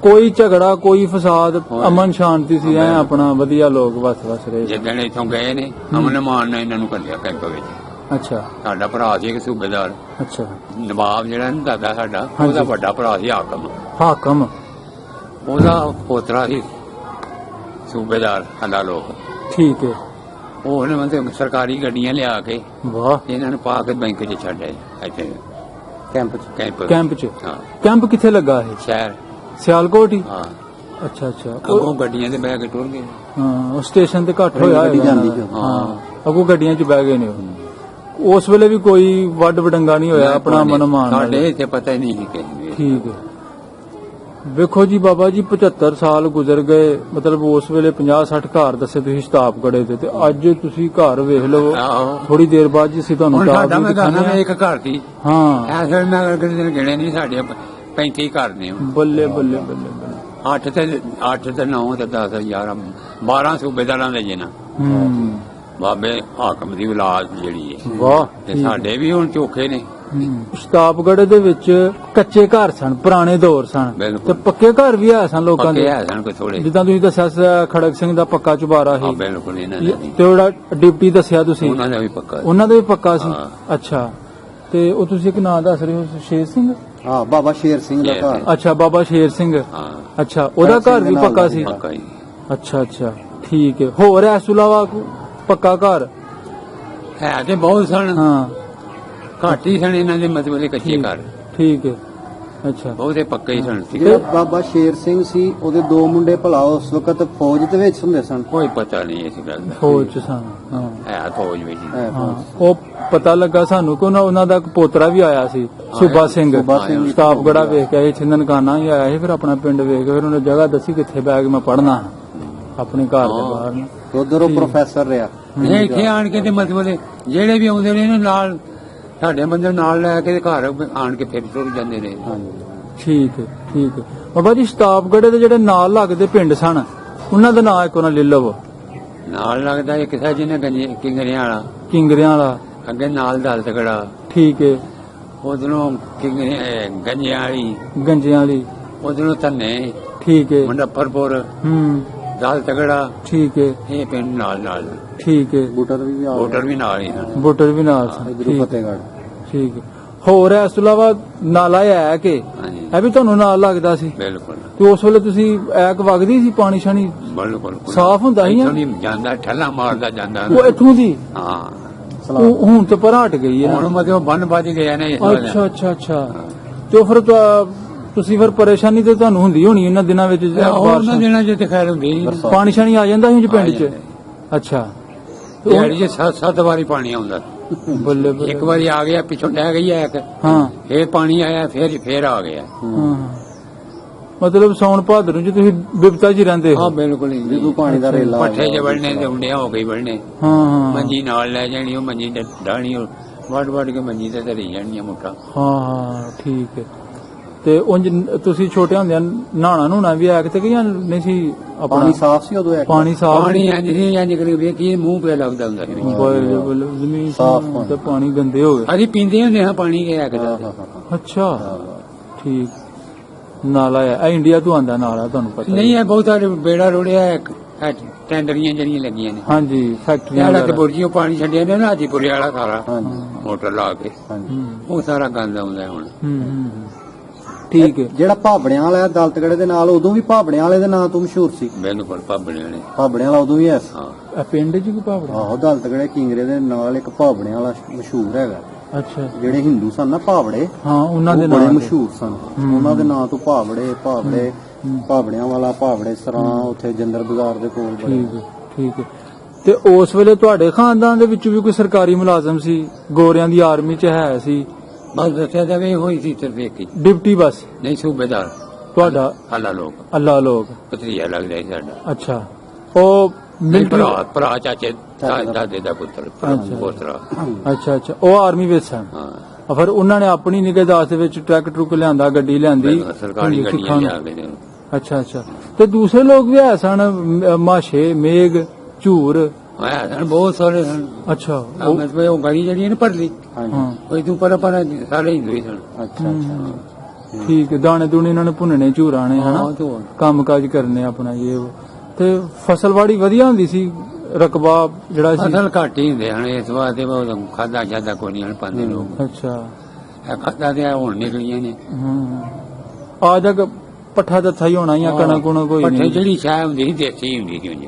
ਕੋਈ ਝਗੜਾ ਕੋਈ ਫਸਾਦ, ਅਮਨ ਸ਼ਾਂਤੀ ਸੀ, ਐ ਆਪਣਾ ਵਧੀਆ ਲੋਕ ਵਸ ਰਹੇ। ਜਿੱਦਣ ਇੱਥੋਂ ਗਏ ਨੇ ਅਮਨ ਮਾਨ ਨੇ ਇਹਨਾਂ ਨੂੰ ਕੱਢਿਆ ਕੈਂਪ ਵਿੱਚ। ਅੱਛਾ ਸਾਡਾ ਭਰਾ ਸੀ ਇੱਕ ਸੂਬੇਦਾਰ, ਅੱਛਾ। ਨਵਾਬ ਜਿਹੜਾ ਨੀ ਦਾਦਾ ਸਾਡਾ, ਹਾਂਜੀ। ਉਹਦਾ ਵੱਡਾ ਭਰਾ ਸੀ ਹਾਕਮ ਉਹਦਾ ਪੋਤਰਾ ਸੀ ਸੂਬੇਦਾਰ ਹਲਾ ਲੋਕ। ਠੀਕ ਹੈ। ਉਹਨੇ ਮਤਲਬ ਸਰਕਾਰੀ ਗੱਡੀਆਂ ਲਿਆ ਕੇ ਵਾਹ। ਇਹਨਾਂ ਨੂੰ ਪਾ ਕੇ ਬੈਂਕ 'ਚ ਛੱਡਿਆ ਇੱਥੇ ਕੈਂਪ 'ਚ। ਕੈਂਪ 'ਚ? ਹਾਂ। ਕੈਂਪ ਕਿੱਥੇ ਲੱਗਾ ਇਹ? ਸ਼ਹਿਰ ਸਿਆਲਕੋਟ ਹੀ? ਹਾਂ। ਅੱਛਾ ਅੱਛਾ। ਅੱਗੋਂ ਗੱਡੀਆਂ ਤੇ ਬਹਿ ਕੇ ਟੁਰ ਗਏ। ਹਾਂ, ਉਹ ਸਟੇਸ਼ਨ ਤੇ ਘੱਟ ਹੋਇਆ ਗੱਡੀ ਹੋਏਗਾ ਜਾਂਦੀ ਇਹਨਾਂ ਦਾ। ਸੀ। ਹਾਂ, ਅੱਗੋਂ ਗੱਡੀਆਂ 'ਚ ਬਹਿ ਗਏ ਨੇ ਉਹ। ਉਸ ਵੇਲੇ ਵੀ ਕੋਈ ਵੱਡ ਵਡੰਗਾ ਨਹੀਂ ਹੋਇਆ, ਆਪਣਾ ਮਨਮਾਨ ਨਾਲ। ਸਾਡੇ ਇੱਥੇ ਪਤਾ ਹੀ ਨਹੀਂ ਸੀ ਕਿਸੇ ਨੂੰ। ਠੀਕ ਹੈ। ਵੇਖੋ ਜੀ ਬਾਬਾ ਜੀ, 75 ਸਾਲ ਗੁਜ਼ਰ ਗਏ, ਮਤਲਬ ਉਸ ਵੇਲੇ 50-60 ਘਰ ਦੱਸੇ ਤੁਸੀਂ ਸ਼ਤਾਬਗੜੇ ਦੇ, ਤੇ ਅੱਜ ਤੁਸੀਂ ਘਰ ਵੇਖ ਲਓ। ਆਹੋ। ਥੋੜੀ ਦੇਰ ਬਾਅਦ ਜੀ ਅਸੀਂ ਤੁਹਾਨੂੰ ਹੁਣ ਟਾਪ ਸਾਡਾ ਵੀ ਮੈਂ ਦਿਖਾਉਂਦੇ ਦੱਸਣਾ ਹਾਂ। ਇੱਕ ਘਰ ਸੀ। ਹਾਂ, ਐਸੇ ਵੇਲੇ ਮੈਂ ਅਗਰ ਦਿਨ ਗਿਣੇ ਨਹੀਂ, ਸਾਡੇ 35 ਘਰ ਨੇ। ਬੱਲੇ ਬੱਲੇ ਬੱਲੇ ਬੱਲੇ। 8 ਤੇ 9 ਤੇ 10 11 12 ਸੂਬੇਦਾਰਾਂ ਦੇ ਜੇ ਨਾ ਹੂੰ, ਬਾਬੇ ਹਾਕਮ ਦੀ ਔਲਾਦ ਜਿਹੜੀ ਹੈ। ਵਾਹ। ਤੇ ਸਾਡੇ ਵੀ ਹੁਣ ਚੋਖੇ ਨੇ। ਸ਼ਤਾਬਗੜ੍ਹ ਦੇ ਵਿੱਚ ਕੱਚੇ ਘਰ ਸਨ, ਪੁਰਾਣੇ ਦੌਰ ਸਨ, ਬਿਲਕੁਲ। ਤੇ ਪੱਕੇ ਘਰ ਵੀ ਹੈ ਸਨ ਲੋਕਾਂ ਪੱਕੇ ਦੇ। ਹੈ ਸਨ ਕੋਈ ਥੋੜੇ। ਜਿੱਦਾਂ ਤੁਸੀਂ ਦੱਸਿਆ ਸੀ, ਖੜਕ ਸਿੰਘ ਦਾ ਪੱਕਾ ਚੁਬਾਰਾ ਹਾਂ ਸੀ, ਬਿਲਕੁਲ ਇਹਨਾਂ ਦਾ ਤੇ ਜਿਹੜਾ ਡਿਪਟੀ ਦੱਸਿਆ ਤੁਸੀਂ, ਉਹਨਾਂ ਦਾ ਵੀ ਪੱਕਾ। ਉਹਨਾਂ ਦਾ ਵੀ ਪੱਕਾ ਸੀ। ਹਾਂ। ਅੱਛਾ। ਤੇ ਉਹ ਤੁਸੀਂ ਇੱਕ ਨਾਂ ਦੱਸ ਰਹੇ ਹੋ, ਸ਼ੇਰ ਸਿੰਘ? ਹਾਂ, ਬਾਬਾ ਸ਼ੇਰ ਸਿੰਘ ਦਾ ਸ਼ੇਰ ਘਰ। ਅੱਛਾ, ਬਾਬਾ ਸ਼ੇਰ ਸਿੰਘ। ਹਾਂ ਅੱਛਾ, ਉਹਦਾ ਘਰ ਵੀ ਪੱਕਾ ਸੀ? ਪੱਕਾ ਹੀ। ਅੱਛਾ ਅੱਛਾ, ਠੀਕ ਹੈ। ਹੋਰ ਇਸ ਤੋਂ ਇਲਾਵਾ ਕੋਈ ਪੱਕਾ ਘਰ? ਹੈ ਤੇ ਬਹੁਤ ਸਨ, ਹਾਂ, ਘੱਟ ਹੀ ਸਨ ਇਹਨਾਂ ਦੇ ਮਤਲਬ ਕੱਚੇ ਘਰ। ਠੀਕ ਹੈ। ਅੱਛਾ। ਬਹੁਤੇ ਪੱਕੇ ਹੀ ਸਨ। ਜਿਹੜਾ ਬਾਬਾ ਸ਼ੇਰ ਸਿੰਘ ਸੀ, ਉਹਦੇ 2 ਮੁੰਡੇ ਭਲਾ ਉਸ ਵਕਤ ਫੌਜ ਦੇ ਵਿੱਚ ਹੁੰਦੇ ਸਨ। ਕੋਈ ਪਤਾ ਨਹੀਂ ਇਸ ਗੱਲ ਦਾ। ਫੌਜ ਚ ਸਨ। ਹਾਂ ਹੈ ਫੌਜ ਵਿੱਚ ਹੀ। ਹੈ ਹਾਂ, ਫੌਜ। ਉਹ ਪਤਾ ਲੱਗਾ ਸਾਨੂੰ ਕਿ ਉਹਨਾਂ ਦਾ ਇੱਕ ਪੋਤਰਾ ਵੀ ਆਇਆ ਸੀ, ਸੂਬਾ ਸਿੰਘ। ਸੂਬਾ ਸਿੰਘ ਸ਼ਤਾਬਗੜਾ ਵੇਖ ਕੇ ਆਏ, ਚੰਦਨਕਾਨਾ ਹੀ ਆਇਆ ਸੀ, ਫਿਰ ਆਪਣਾ ਪਿੰਡ ਵੇਖ ਕੇ ਫਿਰ ਉਹਨੇ ਜਗ੍ਹਾ ਦੱਸੀ ਕਿੱਥੇ ਬੈ ਕੇ ਮੈਂ ਪੜ੍ਹਨਾ ਆਪਣੇ ਘਰ ਦੇ ਬਾਹਰ ਨੂੰ। ਉਧਰ ਉਹ ਪ੍ਰੋਫੈਸਰ ਰਿਹਾ। ਇਹ ਇੱਥੇ ਆਣ ਕੇ ਤੇ ਮਤਲਬ ਜਿਹੜੇ ਵੀ ਆਉਂਦੇ ਨੇ ਇਹਨਾਂ ਨਾਲ ਸਾਡੇ ਬੰਦੇ ਨਾਲ ਲੈ ਕੇ ਤੇ ਘਰ ਆਣ ਕੇ ਫਿਰ ਤੁਰ ਜਾਂਦੇ ਨੇ। ਹਾਂਜੀ। ਠੀਕ ਹੈ, ਠੀਕ ਹੈ। ਬਾਬਾ ਜੀ, ਸ਼ਤਾਬਗੜੇ ਦੇ ਜਿਹੜੇ ਨਾਲ ਲੱਗਦੇ ਪਿੰਡ ਸਨ, ਉਹਨਾਂ ਦਾ ਨਾਂ ਇੱਕ ਉਹਨਾਂ ਲੈ ਲਵੋ। ਨਾਲ ਲੱਗਦਾ ਇੱਕ ਸਾ ਜਿਹਨੇ ਕਿੰਗਰਿਆਂ ਵਾਲਾ, ਕਿੰਗਰਿਆਂ ਵਾਲਾ। ਅੱਗੇ ਨਾਲ ਦਲਤਗੜਾ। ਠੀਕ ਹੈ। ਉਧਰੋਂ ਗੰਜਿਆਂ ਵਾਲੀ, ਗੰਜਿਆਂ ਵਾਲੀ। ਉਧਰੋਂ ਧੰਨੇ, ਠੀਕ ਹੈ। ਮੁਜ਼ੱਫਰਪੁਰ, ਹੂੰ, ਦਲਤਗੜਾ। ਠੀਕ ਹੈ। ਇਹ ਪਿੰਡ ਨਾਲ ਠੀਕ ਹੈ। ਬੂਟਰ ਵੀ ਆ ਵੋਟਰ ਵੀ ਨਾਲ ਹੀ ਹਨ। ਬੋਟਰ ਵੀ ਨਾਲ ਸਨ। ਇਧਰੋਂ ਠੀਕ, ਫਤਿਹਗੜ੍ਹ। ਠੀਕ ਹੈ। ਹੋਰ ਇਸ ਤੋਂ ਇਲਾਵਾ ਨਾਲਾ ਹੈ ਕਿ ਹਾਂਜੀ ਇਹ ਵੀ ਤੁਹਾਨੂੰ ਨਾਲ ਲੱਗਦਾ ਸੀ? ਬਿਲਕੁਲ ਤੇ ਉਸ ਵੇਲੇ ਤੁਸੀਂ ਐਕ ਵਗਦੀ ਸੀ, ਪਾਣੀ ਸ਼ਾਣੀ ਬਿਲਕੁਲ ਸਾਫ਼ ਹੁੰਦਾ ਸੀ? ਇੱਥੋਂ ਨਹੀਂ ਜਾਂਦਾ, ਠੱਲਾ ਮਾਰਦਾ ਜਾਂਦਾ। ਉਹ ਇੱਥੋਂ ਦੀ? ਹਾਂ ਹੁਣ ਤੇ ਪਰ ਹਟ ਗਈ ਹੈ ਹੁਣ ਨਾ। ਮਤਲਬ ਬੰਨ ਵੱਜ ਗਿਆ ਨੇ ਇਸ ਵੇਲੇ। ਅੱਛਾ ਅੱਛਾ ਅੱਛਾ। ਤੇ ਉਹ ਫਿਰ ਤੁਸੀਂ ਫਿਰ ਪਰੇਸ਼ਾਨੀ ਤੇ ਤੁਹਾਨੂੰ ਹੁੰਦੀ ਹੋਣੀ ਇਹਨਾਂ ਦਿਨਾਂ ਵਿੱਚ? ਉਹਨਾਂ ਦਿਨਾਂ ਚ ਤੇ ਖੈਰ ਹੁੰਦੀ ਨਹੀਂ। ਪਾਣੀ ਸ਼ਾਣੀ ਆ ਜਾਂਦਾ ਸੀ ਪਿੰਡ ਆ 'ਚ? ਜਾਂਦਾ। ਅੱਛਾ। ਦਿਹਾੜੀ 'ਚ 7 ਵਾਰੀ ਪਾਣੀ ਆਉਂਦਾ। ਬੱਲੇ ਬੱਲੇ। ਇੱਕ ਵਾਰੀ ਆ ਗਿਆ, ਪਿੱਛੋਂ ਡਹਿ ਗਈ ਹੈ ਇੱਕ, ਹਾਂ ਫੇਰ ਪਾਣੀ ਆਇਆ, ਫੇਰ ਆ ਗਿਆ। ਹਾਂ। ਮਤਲਬ ਸੌਣ ਭਾਦਰ ਨੂੰ ਜੀ ਤੁਸੀਂ ਬਿਪਤਾ 'ਚ ਹੀ ਰਹਿੰਦੇ ਹੋ? ਹਾਂ ਬਿਲਕੁਲ ਜਦੋਂ ਪਾਣੀ ਦਾ ਰੇਲਾ ਪੱਠੇ 'ਚ ਵੜਨੇ ਤੇ ਹੁੰਡਿਆਂ ਹੋ ਗਈ ਵੜਨੇ। ਹਾਂ ਹਾਂ ਮੰਜੀ ਨਾਲ ਲੈ ਜਾਣੀ, ਉਹ ਮੰਜੀ ਤੇ ਡਾਣੀ, ਵੱਡ ਕੇ ਮੰਜੀ ਤੇ ਧਰੀ ਜਾਣੀ ਮੁੱਠਾ। ਹਾਂ ਹਾਂ, ਠੀਕ ਹੈ। ਤੇ ਉਂਝ ਤੁਸੀਂ ਛੋਟੇ ਹੁੰਦਿਆਂ ਨਹਾਣਾ ਨੂਣਾ ਵੀ ਆ ਕਿਤੇ ਕਿ ਜਾਂ ਨਹੀਂ ਸੀ? ਆਪਣਾ ਪਾਣੀ ਸਾਫ਼ ਸੀ ਉਦੋਂ? ਪਾਣੀ ਸਾਫ਼? ਪਾਣੀ ਇੰਜ ਸੀ, ਇੰਜ ਕਰੀ ਵੇਖੀ ਮੂੰਹ ਪਿਆ ਲੱਗਦਾ ਹੁੰਦਾ ਸੀ। ਬੱਲੇ ਬੱਲੇ, ਜ਼ਮੀਨ ਸਾਫ਼ ਤੇ ਪਾਣੀ ਗੰਦੇ ਹੋ ਗਏ। ਅਸੀਂ ਪੀਂਦੇ ਹੁੰਦੇ ਹਾਂ ਪਾਣੀ ਇਹ ਕਿਦਾ। ਅੱਛਾ, ਠੀਕ। ਨਾਲਾ ਹੈ ਇਹ ਇੰਡੀਆ ਤੋਂ ਆਂਦਾ ਨਾਲਾ, ਤੁਹਾਨੂੰ ਪਤਾ? ਨਹੀਂ, ਇਹ ਬਹੁਤ ਸਾਰੇ ਬੇੜਾ ਰੋੜਿਆ, ਟੈਂਡਰੀਆਂ ਜਿਹੜੀਆਂ ਲੱਗੀਆਂ ਨੇ। ਹਾਂਜੀ, ਫੈਕਟਰੀਆਂ ਜਿਹੜਾ ਤੇ ਬੁਰਜੀਓ ਪਾਣੀ ਛੱਡਿਆ ਨੇ ਨਾ ਹਾਜੀਪੁਰੇ ਵਾਲਾ ਸਾਰਾ, ਹਾਂਜੀ ਮੋਟਰ ਲਾ ਕੇ, ਹਾਂਜੀ। ਉਹ ਸਾਰਾ ਗੰਦ ਆਉਂਦਾ ਹੁਣ। ਠੀਕ ਹੈ। ਜਿਹੜਾ ਭਾਬੜਿਆਂ ਵਾਲਾ ਹੈ ਦਲਤਗੜੇ ਦੇ ਨਾਲ, ਉਦੋਂ ਵੀ ਭਾਬੜਿਆਂ ਵਾਲੇ ਦੇ ਨਾਂ ਤੋਂ ਮਸ਼ਹੂਰ ਸੀ? ਬਿਲਕੁਲ ਭਾਬੜਿਆਂ ਨੇ। ਭਾਬੜਿਆਂ ਵਾਲਾ ਉਦੋਂ ਵੀ ਹੈ? ਹਾਂ ਇਹ ਪਿੰਡ 'ਚ ਕੋਈ ਭਾਵੜਾ? ਆਹੋ, ਦਲਤਗੜੇ ਕਿੰਗਰੇ ਦੇ ਨਾਲ ਇੱਕ ਭਾਬੜਿਆਂ ਵਾਲਾ ਮਸ਼ਹੂਰ ਹੈਗਾ। ਅੱਛਾ। ਜਿਹੜੇ ਹਿੰਦੂ ਸਨ ਨਾ ਭਾਬੜੇ, ਹਾਂ, ਉਹਨਾਂ ਦੇ ਉਹ ਬੜੇ ਨਾਲ ਮਸ਼ਹੂਰ ਸਨ। ਉਹਨਾਂ ਦੇ ਨਾਂ ਤੋਂ ਭਾਬੜੇ ਭਾਬੜਿਆਂ ਵਾਲਾ, ਭਾਬੜੇ ਸਰਾਂ, ਉੱਥੇ ਜੰਦਰ ਬਾਜ਼ਾਰ ਦੇ ਕੋਲ ਬੜੇ। ਠੀਕ ਹੈ, ਠੀਕ ਹੈ। ਤੇ ਉਸ ਵੇਲੇ ਤੁਹਾਡੇ ਖਾਨਦਾਨ ਦੇ ਵਿੱਚ ਵੀ ਕੋਈ ਸਰਕਾਰੀ ਮੁਲਾਜ਼ਮ ਸੀ? ਗੋਰਿਆਂ ਦੀ ਆਰਮੀ 'ਚ ਹੈ ਸੀ? ਬਸ ਦੱਸਿਆ ਜਾਵੇ ਹੋਈ ਸੀ ਸਿਰਫ ਇੱਕ ਹੀ। ਡਿਪਟੀ ਬਸ? ਨਹੀਂ, ਸੂਬੇਦਾਰ ਤੁਹਾਡਾ? ਹਾਲਾ ਲੋਕ ਅੱਲਾ ਲੋਕ? ਪਤਰੀਆ ਲੱਗਦਾ ਸੀ ਸਾਡਾ। ਅੱਛਾ। ਉਹ ਮਿਲਟਰੀ? ਭਰਾ ਚਾਚੇ ਦਾਦੇ ਦਾ ਪੁੱਤਰ ਪੋਤਰਾ। ਅੱਛਾ ਅੱਛਾ, ਉਹ ਆਰਮੀ ਵਿੱਚ ਸਨ? ਹਾਂ, ਫਿਰ ਉਹਨਾਂ ਨੇ ਆਪਣੀ ਨਿਗਹਦਾਸ਼ਤ ਦੇ ਵਿੱਚ ਟਰੱਕ ਟਰੁੱਕ ਲਿਆਂਦਾ, ਗੱਡੀ ਲਿਆਂਦੀ? ਸਰਕਾਰੀ ਗੱਡੀਆਂ ਲਿਆ ਕੇ ਨੇ। ਅੱਛਾ ਅੱਛਾ। ਤੇ ਦੂਸਰੇ ਲੋਕ ਵੀ ਹੈ ਸਨ, ਮਾਸ਼ੇ, ਮੇਘ? ਝੂਰ ਆਇਆ ਸਨ ਬਹੁਤ ਸਾਰੇ ਸਨ। ਅੱਛਾ ਮਤਲਬ ਉਹ ਗਲੀ ਜਿਹੜੀ ਨਾ ਭਰਲੀ ਹਾਂ ਕੋਈ ਤੂੰ ਪਰ ਸਾਰੇ ਹਿੰਦੂ ਹੀ ਸਨ। ਅੱਛਾ ਅੱਛਾ ਠੀਕ ਹੈ। ਦਾਣੇ ਦੂਣੇ ਇਹਨਾਂ ਨੇ ਭੁੰਨਣੇ ਝੂਰਾਣੇ ਹਨਾ ਹਾਂ ਤੂੰ ਕੰਮ ਕਾਜ ਕਰਨੇ ਆਪਣਾ ਇਹ ਉਹ। ਤੇ ਫਸਲਵਾੜੀ ਵਧੀਆ ਹੁੰਦੀ ਸੀ ਰਕਬਾ ਜਿਹੜਾ ਸੀ ਫਸਲ ਘੱਟ ਹੀ ਹੁੰਦੇ ਹਨ ਇਸ ਵਾਸਤੇ ਉਹ ਖਾਦਾ ਜਿਆਦਾ ਕੋਈ ਨਹੀਂ ਹਨ ਪਾਉਂਦੇ ਲੋਕ। ਅੱਛਾ ਇਹ ਖਾਦਾ ਤੇ ਹੁਣ ਨਿਕਲੀਆਂ ਨੇ ਆ ਜਾ ਪੱਠਾ ਦੱਥਾ ਹੀ ਹੋਣਾ ਜਾਂ ਕਣਕ ਕੁਣਕ ਕੋਈ ਪੱਠੇ ਨਹੀਂ। ਜਿਹੜੀ ਸ਼ਾਇ ਹੁੰਦੀ ਸੀ ਦੇਸੀ ਹੁੰਦੀ ਸੀ ਉਂਝ।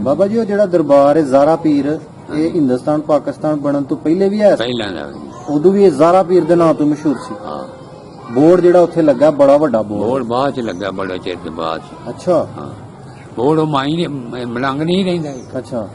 ਬਾਬਾ ਜੀ ਉਹ ਜਿਹੜਾ ਦਰਬਾਰ ਹੈ ਜ਼ਾਰਾ ਪੀਰ ਇਹ ਹਿੰਦੁਸਤਾਨ ਪਾਕਿਸਤਾਨ ਬਣਨ ਤੋਂ ਪਹਿਲੇ ਵੀ ਆਇਆ ਸੀ? ਪਹਿਲਾਂ ਦਾ ਉਦੋਂ ਵੀ ਇਹ ਜ਼ਾਰਾ ਪੀਰ ਦੇ ਨਾਂ ਤੋਂ ਮਸ਼ਹੂਰ ਸੀ। ਹਾਂ ਬੋਰਡ ਜਿਹੜਾ ਉੱਥੇ ਲੱਗਾ ਬੜਾ ਵੱਡਾ ਬੋਰਡ। ਬੋੜ ਬਾਅਦ ਚ ਲੱਗਾ ਬੜੇ ਚਿਰ ਦੇ ਬਾਅਦ। ਅੱਛਾ ਹਾਂ ਬੋੜ ਉਹ ਮਾਈ ਨੇ ਮਲੰਗ ਨਹੀਂ ਰਹਿੰਦਾ ਸੀ। ਅੱਛਾ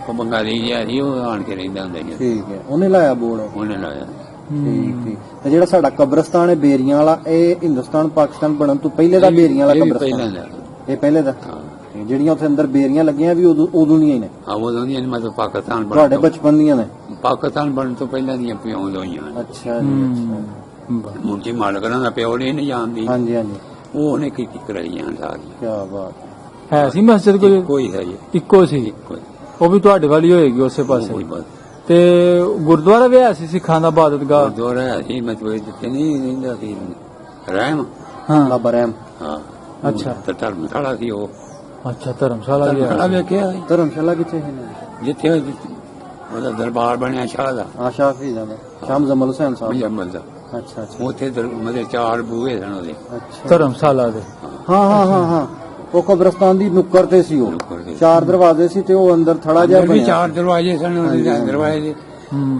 ਉਹ ਬੰਗਾਲੀ ਜਿਹਾ ਸੀ ਉਹ ਆਣ ਕੇ ਰਹਿੰਦਾ ਹੁੰਦਾ ਸੀ। ਠੀਕ ਹੈ ਉਹਨੇ ਲਾਇਆ ਬੋਰਡ। ਉਹਨੇ ਲਾਇਆ। ਠੀਕ ਠੀਕ। ਤੇ ਜਿਹੜਾ ਸਾਡਾ ਕਬਰਸਤਾਨ ਹੈ ਬੇਰੀਆਂ ਵਾਲਾ ਇਹ ਹਿੰਦੁਸਤਾਨ ਪਾਕਿਸਤਾਨ ਬਣਨ ਤੋਂ ਪਹਿਲੇ ਦਾ ਬੇਰੀਆਂ ਵਾਲਾ ਇਹ ਵੀ ਪਹਿਲਾਂ ਕਬਰਸਤਾਨ ਦਾ। ਇਹ ਪਹਿਲੇ ਦਾ। ਹਾਂ ਤੇ ਜਿਹੜੀਆਂ ਉੱਥੇ ਅੰਦਰ ਬੇਰੀਆਂ ਲੱਗੀਆਂ ਵੀ ਉਦੋਂ ਦੀਆਂ ਹੀ ਨੇ ਹਾਂ ਉਹ ਦੋਨੀਆਂ ਮਤਲਬ ਪਾਕਿਸਤਾਨ ਬਣਨ ਤੁਹਾਡੇ ਤੋਂ- ਬਚਪਨ ਦੀਆਂ ਨੇ? ਪਾਕਿਸਤਾਨ ਬਣਨ ਤੋਂ ਪਹਿਲਾਂ ਦੀਆਂ ਪਿਓ ਦੋਈਆਂ। ਅੱਛਾ ਜੀ ਅੱਛਾ। ਮੁੰਜੀ ਮਾਲਕਰਾਂ ਦਾ ਪਿਓ ਨੇ ਨਹੀਂ ਜਾਣਦੀ ਹਾਂਜੀ ਹਾਂਜੀ ਉਹ ਉਹਨੇ ਕੀਤੀ ਕਰਾਈਆਂ ਸਾਰੀਆਂ। ਕੀ ਬਾਤ ਹੈ ਸੀ ਮਸਜਿਦ ਕੋਈ ਕੋਈ ਹੈ ਜੀ ਇੱਕੋ ਸੀ? ਕੋਈ ਉਹ ਵੀ ਤੁਹਾਡੇ ਵਾਲੀ ਹੋਏਗੀ ਉਸੇ ਪਾਸੇ। ਕੋਈ ਬਸ ਤੇ ਗੁਰਦੁਆਰਾ ਵੀ ਹੈ ਸੀ ਸਿੱਖਾਂ ਦਾ ਇਬਾਦਤਗਾਹ? ਗੁਰਦੁਆਰਾ ਹੈ ਸੀ ਮਤਲਬ ਜਿੱਥੇ ਨਹੀਂ ਰਹਿੰਦਾ ਸੀ ਰਹਿਮ। ਹਾਂ ਬਾਬਾ ਰਹਿਮ। ਹਾਂ ਅੱਛਾ ਤੇ ਧਰਮਸ਼ਾਲਾ ਸੀ ਉਹ। ਅੱਛਾ ਧਰਮਸ਼ਾਲਾ ਵੀ ਧਰਮਸ਼ਾਲਾ ਹੈ। ਵੇਖਿਆ ਸੀ। ਧਰਮਸ਼ਾਲਾ ਕਿੱਥੇ ਹੈ? ਜਿੱਥੇ ਉਹਦਾ ਦਰਬਾਰ ਬਣਿਆ ਸ਼ਾਹ ਦਾ ਆਸ਼ਾ ਫੀ ਜਾਂਦਾ ਸ਼ਾਮ ਜ਼ਮਲ ਹੁਸੈਨ ਸਾਹਿਬ। ਮੁਜੰਮਲ ਦਾ ਅੱਛਾ ਅੱਛਾ ਉੱਥੇ ਮਤਲਬ 4 ਬੂਹੇ ਸਨ ਉਹਦੇ। ਅੱਛਾ ਧਰਮਸ਼ਾਲਾ ਦੇ ਹਾਂ ਹਾਂ ਹਾਂ ਹਾਂ ਉਹ ਕਬਰਸਤਾਨ ਦੀ ਨੁੱਕਰ ਤੇ ਸੀ ਉਹ। ਨੁੱਕਰ ਤੇ। 4 ਦਰਵਾਜ਼ੇ ਸੀ ਤੇ ਉਹ ਅੰਦਰ ਥੜਾ ਜਿਹਾ ਅੰਦਰ ਵੀ ਬਣਿਆ। 4 ਦਰਵਾਜ਼ੇ ਸਨ ਉਹਦੇ ਦਰਵਾਜ਼ੇ ਦੇ।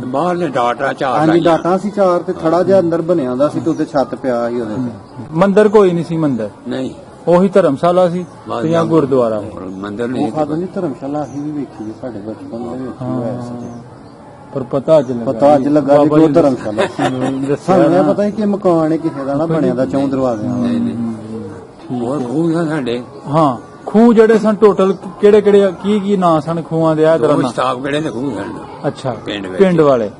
ਬਾਹਰ ਨੇ ਡਾਟਾ 4 ਹਾਂਜੀ ਡਾਟਾ ਸੀ 4 ਤੇ ਥੜਾ ਜਿਹਾ ਅੰਦਰ ਬਣਿਆ ਹੁੰਦਾ ਸੀ ਤੇ ਉੱਤੇ ਛੱਤ ਪਿਆ ਸੀ ਉਹਦੇ ਤੇ। ਮੰਦਿਰ ਕੋਈ ਨਹੀਂ ਸੀ ਮੰਦਿਰ? ਨਹੀਂ ਉਹੀ ਧਰਮਸ਼ਾਲਾ ਸੀ ਤੇ ਜਾਂ ਗੁਰਦੁਆਰਾ? ਮੰਦਰ ਉਹ ਨਹੀਂ ਖਾਦੋਂ ਨਹੀਂ ਧਰਮਸ਼ਾਲਾ ਅਸੀਂ ਵੀ ਵੇਖੀ ਹੈ ਸਾਡੇ ਬਚਪਨ ਦੇ ਵਿੱਚ ਹੀ ਹੋਇਆ ਸੀ। ਪਰ ਪਤਾ ਅੱਜ ਲੱਗਾ। ਪਤਾ ਅੱਜ ਲੱਗਾ ਵੀ ਬਾਬਾ ਉਹ ਜੀ ਧਰਮਸ਼ਾਲਾ ਦੱਸਿਆ ਸਾਨੂੰ ਇਹ ਨਾ। ਪਤਾ ਹੀ ਕਿ ਮਕਾਨ ਹੈ ਕਿਸੇ ਦਾ ਨਾ ਬਣਿਆ ਦਾ 4 ਦਰਵਾਜ਼ਿਆਂ ਵਾਲਾ। ਹੋਰ ਖੂਹ ਸਨ ਸਾਡੇ। ਹਾਂ ਖੂਹ ਜਿਹੜੇ ਸਨ ਟੋਟਲ ਕਿਹੜੇ ਕਿਹੜੇ ਕੀ ਨਾਂ ਸਨ ਖੂਹਾਂ ਦੇ? ਇਹ ਦੋ ਤਰ੍ਹਾਂ ਸਟਾਫ ਕਿਹੜੇ ਨੇ ਖੂਹ ਸਨ ਅੱਛਾ ਪਿੰਡ ਵਿੱਚ। ਪਿੰਡ ਵਾਲੇ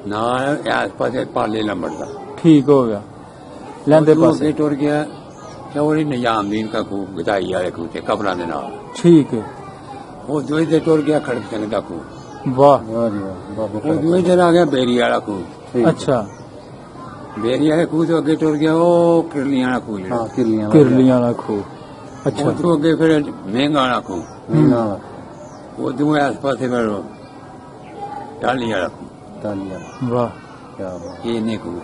ਨਾ ਆਸ ਪਾਸੇ ਪਾਲੇ ਲੰਬੜਦਾ ਠੀਕ ਹੋ ਗਿਆ ਲੈਂਦੇ ਪਾਸੇ। ਟੁਰ ਗਿਆ ਚੌੜੀ ਨਿਜ਼ਾਮਦੀਨ ਦਾ ਖੂਹ ਗਦਾਈ ਵਾਲੇ ਖੂਹ ਤੇ ਕਬਰਾਂ ਦੇ ਨਾਲ। ਠੀਕ ਹੈ। ਉਹ ਦੂਏ ਤੇ ਟੁਰ ਗਿਆ ਖੜਕ ਸਿੰਘ ਦਾ ਖੂਹ। ਵਾਹ ਵਾਹ ਜੀ ਵਾਹ ਬਾਬੇ ਉਹ ਦੂਏ ਤੇ ਆ ਗਿਆ ਬੇਰੀ ਵਾਲਾ ਖੂਹ। ਠੀਕ। ਅੱਛਾ ਬੇਰੀ ਵਾਲੇ ਖੂਹ ਤੋਂ ਅੱਗੇ ਟੁਰ ਗਿਆ ਉਹ ਕਿਰਲੀਆਂ ਵਾਲਾ ਖੂਹ ਜਿਹੜਾ। ਹਾਂ ਕਿਰਲੀਆਂ ਕਿਰਲੀਆਂ ਵਾਲਾ ਖੂਹ। ਅੱਛਾ ਉਹ ਤੋਂ ਅੱਗੇ ਫਿਰ ਮਹਿੰਗਾ ਵਾਲਾ ਖੂਹ। ਵਾਲਾ ਉਹ ਦੂਏ ਆਸ ਪਾਸੇ ਫਿਰ ਟਾਲੀ ਵਾਲਾ ਖੂਹ। ਤਾਲੀਆਂ ਵਾਹ ਕੀ ਬਾਤ। ਇਹ ਨੇ ਖੂਹ।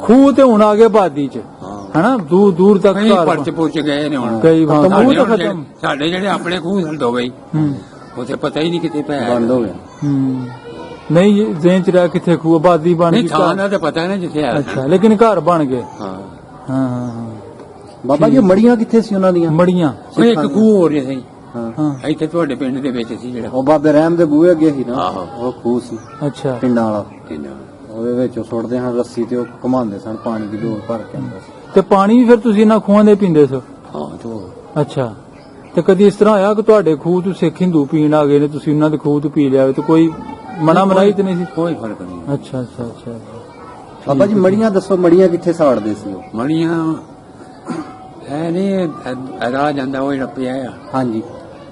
ਖੂਹ ਤੇ ਹੁਣ ਆ ਗਏ ਬਾਦੀ ਚ ਹਾਂ ਹਨਾ ਦੂਰ ਦੂਰ ਤੱਕ ਕਈ ਘਰ ਪਰਚ ਪੁੱਛ ਗਏ ਨੇ ਹੁਣ। ਕਈ ਵਾਰ ਖਤਮ ਖੂਹ ਹੋ ਤਾਂ ਸਾਡੇ ਖਤਮ। ਸਾਡੇ ਜਿਹੜੇ ਆਪਣੇ ਖੂਹ ਸਨ ਦੋ ਬਈ ਹੂੰ ਉੱਥੇ ਪਤਾ ਹੀ ਨਹੀਂ ਕਿਤੇ ਪੈ ਬੰਦ ਹੋ ਗਿਆ। ਹੂੰ ਨਹੀਂ ਜ਼ੇਨ ਚ ਰਹਿ ਕਿੱਥੇ ਖੂਹ ਆਬਾਦੀ ਬਣ ਨਹੀਂ ਗਈ ਥਾਂ ਦਾ ਤਾਂ ਪਤਾ ਹੈ ਨਾ ਜਿੱਥੇ ਆ ਅੱਛਾ ਲੇਕਿਨ ਘਰ ਬਣ ਗਏ। ਹਾਂ ਹਾਂ ਹਾਂ ਹਾਂ ਬਾਬਾ ਜੀ ਮੜੀਆਂ ਕਿੱਥੇ ਸੀ ਉਹਨਾਂ ਦੀਆਂ? ਮੜੀਆਂ। ਉਹ ਇੱਕ ਖੂਹ ਹੋ ਰਿਹਾ ਸੀ ਹਾਂ ਹਾਂ ਇੱਥੇ ਤੁਹਾਡੇ ਪਿੰਡ ਦੇ ਵਿੱਚ ਸੀ ਜਿਹੜਾ। ਉਹ ਬਾਬੇ ਰਹਿਮ ਦੇ ਬੂਹੇ ਅੱਗੇ ਸੀ ਨਾ ਆਹੋ। ਉਹ ਖੂਹ ਸੀ ਅੱਛਾ ਪਿੰਡਾਂ ਵਾਲਾ। ਕਿੰਨਾ। ਉਹਦੇ ਵਿੱਚ ਉਹ ਸੁੱਟਦੇ ਹਨ ਰੱਸੀ ਤੇ ਉਹ ਘੁਮਾਉਂਦੇ ਸਨ ਪਾਣੀ ਦੀ ਡੋਰ ਭਰ ਕੇ ਅੰਦਰ। ਤੇ ਪਾਣੀ ਵੀ ਫਿਰ ਤੁਸੀਂ ਇਹਨਾਂ ਖੂਹਾਂ ਦੇ ਪੀਂਦੇ ਸੋ? ਹਾਂ ਤੋ ਅੱਛਾ ਤੇ ਕਦੀ ਇਸ ਤਰ੍ਹਾਂ ਹੋਇਆ ਕਿ ਤੁਹਾਡੇ ਖੂਹ ਤੋਂ ਸਿੱਖ ਹਿੰਦੂ ਪੀਣ ਆ ਗਏ ਨੇ ਤੁਸੀਂ ਉਹਨਾਂ ਦੇ ਖੂਹ ਤੋਂ ਪੀ ਲਿਆ ਹੋਵੇ ਤੇ ਕੋਈ ਮਨਾ ਮਨਾਈ ਤੇ ਨਹੀਂ ਸੀ? ਕੋਈ ਫਰਕ ਨਹੀਂ। ਅੱਛਾ ਅੱਛਾ ਅੱਛਾ ਬਾਬਾ ਜੀ ਮੜੀਆਂ ਦੱਸੋ ਮੜੀਆਂ ਕਿੱਥੇ ਸਾੜਦੇ ਸੀ ਉਹ? ਮਣੀਆਂ ਹੈ ਨਹੀਂ ਰਾਹ ਜਾਂਦਾ ਉਹ ਜਿਹੜਾ ਪਿਆ ਆ ਹਾਂਜੀ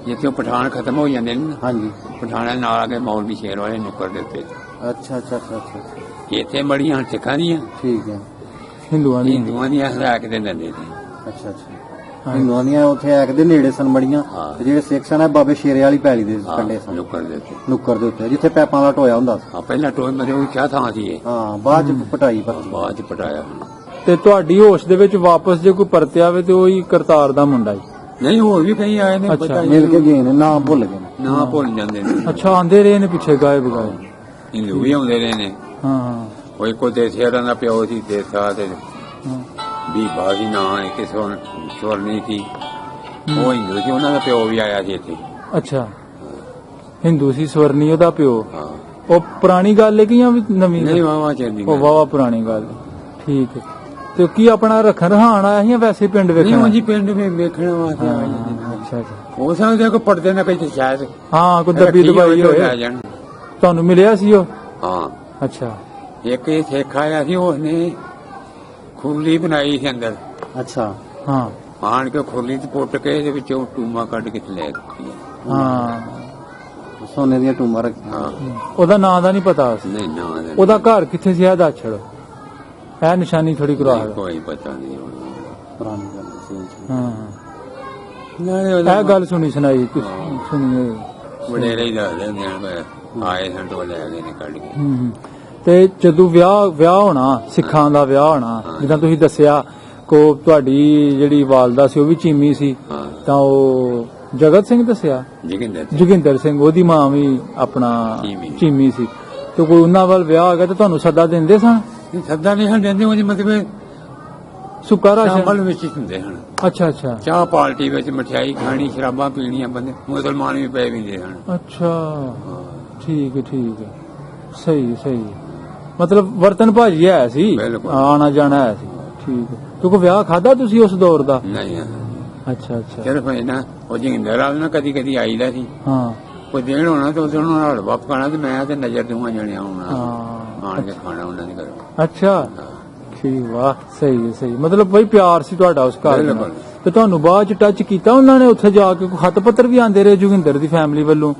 ਜਿੱਥੇ ਉਹ ਪਠਾਨ ਖਤਮ ਹੋ ਜਾਂਦੇ ਨੇ ਨਾ, ਹਾਂਜੀ ਪਠਾਨਾਂ ਨਾਲ ਆ ਕੇ ਮੌਲਵੀ ਸ਼ੇਰ ਵਾਲੇ ਨੁੱਕਰ ਦੇ ਉੱਤੇ। ਅੱਛਾ ਅੱਛਾ ਅੱਛਾ ਅੱਛਾ ਇੱਥੇ ਮੜੀਆਂ ਸਿੱਖਾਂ ਦੀਆਂ ਠੀਕ ਹੈ। ਹਿੰਦੂਆਂ ਦੀ? ਹਿੰਦੂਆਂ ਦੀਆਂ ਹਰਾ ਕੇ ਦੇ ਦਿੰਦੇ ਸੀ। ਅੱਛਾ ਅੱਛਾ ਹਿੰਦੂਆਂ ਦੀਆਂ ਉੱਥੇ ਐਕ ਦੇ ਨੇੜੇ ਸਨ ਮੜੀਆਂ ਹਾਂ। ਤੇ ਜਿਹੜੇ ਸਿੱਖ ਸਨ ਇਹ ਬਾਬੇ ਸ਼ੇਰੇ ਵਾਲੀ ਪੈਲੀ ਦੇ ਕੰਡੇ ਸਨ ਨੁੱਕਰ ਦੇ ਉੱਤੇ। ਨੁੱਕਰ ਦੇ ਉੱਤੇ ਜਿੱਥੇ ਪੈਪਾਂ ਵਾਲਾ ਟੋਇਆ ਹੁੰਦਾ ਸੀ। ਹਾਂ ਪਹਿਲਾਂ ਟੋਏ ਮਰੇ ਉਹ ਕਿਆ ਥਾਂ ਸੀ ਇਹ ਹਾਂ ਬਾਅਦ ਚ ਪਟਾਈ ਪਰ ਬਾਅਦ ਚ ਪਟਾਇਆ। ਤੇ ਤੁਹਾਡੀ ਹੋਸ਼ ਦੇ ਵਿੱਚ ਵਾਪਸ ਜੇ ਕੋਈ ਪਰਤਿਆ ਆਵੇ ਤੇ ਉਹ ਹੀ ਕਰਤਾਰ ਦਾ ਮੁੰਡਾ ਹੀ? ਨਹੀਂ ਹੋਰ ਵੀ ਕਈ ਆਏ ਨੇ ਅੱਛਾ, ਪਤਾ ਹੀ ਮਿਲ ਕੇ ਗਏ ਨੇ ਨਾਮ ਭੁੱਲ ਗਏ ਨੇ। ਨਾ ਭੁੱਲ ਜਾਂਦੇ ਨੇ। ਅੱਛਾ ਆਂਦੇ ਰਹੇ ਨੇ ਪਿੱਛੇ ਗਾਇਬ ਗਾਇਬ? ਹਿੰਦੂ ਵੀ ਆਉਂਦੇ ਰਹੇ ਨੇ। ਹਾਂ ਹਾਂ ਉਹ ਇੱਕੋ ਦੇਸਿਆਰਾਂ ਦਾ ਪਿਓ ਸੀ ਦੇਸਾ ਤੇ ਹਾਂ। ਵੀ ਬਾਜੀ ਨਾ ਹੈ ਕਿ ਸਵਰਨੀ ਸੀ ਉਹ ਹਿੰਦੂ ਸੀ ਉਹਨਾਂ ਦਾ ਪਿਓ ਵੀ ਆਇਆ ਸੀ ਇੱਥੇ। ਅੱਛਾ ਹਿੰਦੂ ਸੀ ਸਵਰਨੀ ਉਹਦਾ ਪਿਓ? ਹਾਂ ਉਹ ਪੁਰਾਣੀ ਗੱਲ ਹੈ ਕਿ ਜਾਂ ਵੀ ਨਵੀਂ? ਨਹੀਂ ਵਾਵਾ ਚੰਦੀ ਉਹ ਵਾਵਾ ਪੁਰਾਣੀ ਗੱਲ ਹੈ। ਠੀਕ ਹੈ। ਤੇ ਕੀ ਆਪਣਾ ਰੱਖਣ ਰਹਾਣ ਆਇਆ ਸੀ ਜਾਂ ਵੈਸੇ ਪਿੰਡ ਨਹੀਂ ਵੇਖਣਾ? ਉਹ ਜੀ ਪਿੰਡ ਵਿੱਚ ਵੇਖਣ ਵਾਸਤੇ ਆਏ ਨੇ। ਅੱਛਾ ਅੱਛਾ ਹੋ ਸਕਦਾ ਕੋਈ ਪੜਦੇ ਨਾ ਕਈ ਸ਼ਾਇਦ ਹਾਂ ਕੋਈ ਦੱਬੀ ਰੱਖੀ ਦਬਾਈ ਹੋਏ ਹੋਏ। ਆ ਜਾਣ। ਤੁਹਾਨੂੰ ਮਿਲਿਆ ਸੀ ਉਹ? ਹਾਂ ਅੱਛਾ ਇੱਕ ਇਹ ਸਿੱਖ ਆਇਆ ਸੀ ਉਸਨੇ ਖੁਰਲੀ ਬਣਾਈ ਸੀ ਅੰਦਰ ਅੱਛਾ ਹਾਂ ਆਣ ਕੇ ਖੁਰਲੀ ਚ ਪੁੱਟ ਕੇ ਇਹਦੇ ਵਿੱਚੋਂ ਟੂਮਾ ਕੱਢ ਕੇ ਲੈ ਦਿੱਤੀ। ਹਾਂ ਸੋਨੇ ਦੀਆਂ ਟੂਮਾਂ ਰੱਖੀਆਂ। ਹਾਂ ਉਹਦਾ ਨਾਂ ਦਾ ਨਹੀਂ ਪਤਾ ਸੀ। ਨਹੀਂ ਨਾ ਉਹਦਾ ਘਰ ਕਿੱਥੇ ਸੀ ਇਹ ਦੱਸ ਛੜੋ, ਇਹ ਨਿਸ਼ਾਨੀ ਥੋੜੀ ਕਰਾ ਦਿਓ। ਕੋਈ ਪਤਾ ਨਹੀਂ ਹੁਣ ਪੁਰਾਣੀ ਗੱਲ ਸੀ। ਹਾਂ ਨਾਲੇ ਇਹ ਉਹਦਾ ਗੱਲ ਸੁਣਾਈ ਤੁਸੀਂ ਸੁਣੀਏ। ਵਡੇਰੇ ਹੀ ਦੱਸਦੇ ਹੁੰਦੇ ਹਨ ਆਏ ਸਨ ਤੋਂ ਲੈ ਗਏ ਨੇ ਕੱਢ ਕੇ। ਤੇ ਜਦੋਂ ਵਿਆਹ ਹੋਣਾ, ਸਿੱਖਾਂ ਦਾ ਵਿਆਹ ਹੋਣਾ, ਜਿੱਦਾਂ ਤੁਸੀਂ ਦੱਸਿਆ ਕੋ ਤੁਹਾਡੀ ਜਿਹੜੀ ਵਾਲਦਾ ਸੀ ਉਹ ਵੀ ਚੀਮੀ ਸੀ, ਹਾਂ ਤਾਂ ਉਹ ਜਗਤ ਸਿੰਘ ਦੱਸਿਆ ਜੋਗਿੰਦਰ ਸਿੰਘ, ਉਹਦੀ ਮਾਂ ਵੀ ਆਪਣਾ ਚੀਮੀ ਸੀ। ਤੇ ਕੋਈ ਉਹਨਾਂ ਵੱਲ ਵਿਆਹ ਆ ਗਿਆ ਤੇ ਤੁਹਾਨੂੰ ਸੱਦਾ ਦਿੰਦੇ ਸਨ? ਸੱਦਾ ਨਹੀਂ ਹਨ ਦਿੰਦੇ, ਉਹਦੀ ਮਤਲਬ ਸੁੱਕਾ ਰਾਸ਼ਨ ਸ਼ਾਮਲ ਵਿੱਚ ਹੀ ਹੁੰਦੇ ਹਨ। ਅੱਛਾ ਅੱਛਾ ਚਾਹ ਪਾਰਟੀ ਵਿੱਚ ਮਠਿਆਈ ਖਾਣੀ, ਸ਼ਰਾਬਾਂ ਪੀਣੀਆਂ, ਬੰਦੇ ਮੁਸਲਮਾਨ ਵੀ ਪਏ ਪੀਂਦੇ ਹਨ। ਅੱਛਾ ਠੀਕ ਹੈ ਸਹੀ ਮਤਲਬ ਵਰਤਨ ਭਾਜੀ ਹੈ ਸੀ, ਬਿਲਕੁਲ। ਆਣਾ ਜਾਣਾ ਹੈ ਸੀ। ਠੀਕ ਹੈ। ਕਿਉਂਕਿ ਵਿਆਹ ਖਾਦਾ ਤੁਸੀਂ ਉਸ ਦੌਰ ਦਾ? ਨਹੀਂ ਅੱਛਾ ਸਿਰਫ ਇਹਨਾਂ ਉਹ ਜਿੰਦਰ ਵਾਲ ਨਾ ਕਦੀ ਕਦੀ ਆਈਦਾ ਸੀ। ਹਾਂ ਕੋਈ ਦੇਣ ਹੋਣਾ ਤੇ ਉਹਦੇ ਨਾਲ ਹਲਵਾ ਪਕਾਣਾ ਤੇ ਮੈਂ ਤੇ ਨਜ਼ਰ ਦੂੰਗਾ ਜਣਿਆ ਹੋਣਾ ਹਾਂ ਆਣ ਕੇ ਖਾਣਾ ਉਹਨਾਂ ਦੇ ਘਰੋਂ। ਅੱਛਾ ਠੀਕ, ਵਾਹ ਸਹੀ ਹੈ ਮਤਲਬ ਬਈ ਪਿਆਰ ਸੀ ਤੁਹਾਡਾ ਉਸ ਘਰ ਨਾਲ। ਬਿਲਕੁਲ। ਤੇ ਤੁਹਾਨੂੰ ਬਾਅਦ ਚ ਟੱਚ ਕੀਤਾ ਉਹਨਾਂ ਨੇ? ਉੱਥੇ ਜਾ ਕੇ ਕੋਈ ਖੱਤ ਪੱਤਰ ਵੀ ਆਂਦੇ ਰਹੇ ਜੋਗਿੰਦਰ ਦੀ ਫੈਮਿਲੀ ਵੱਲੋਂ,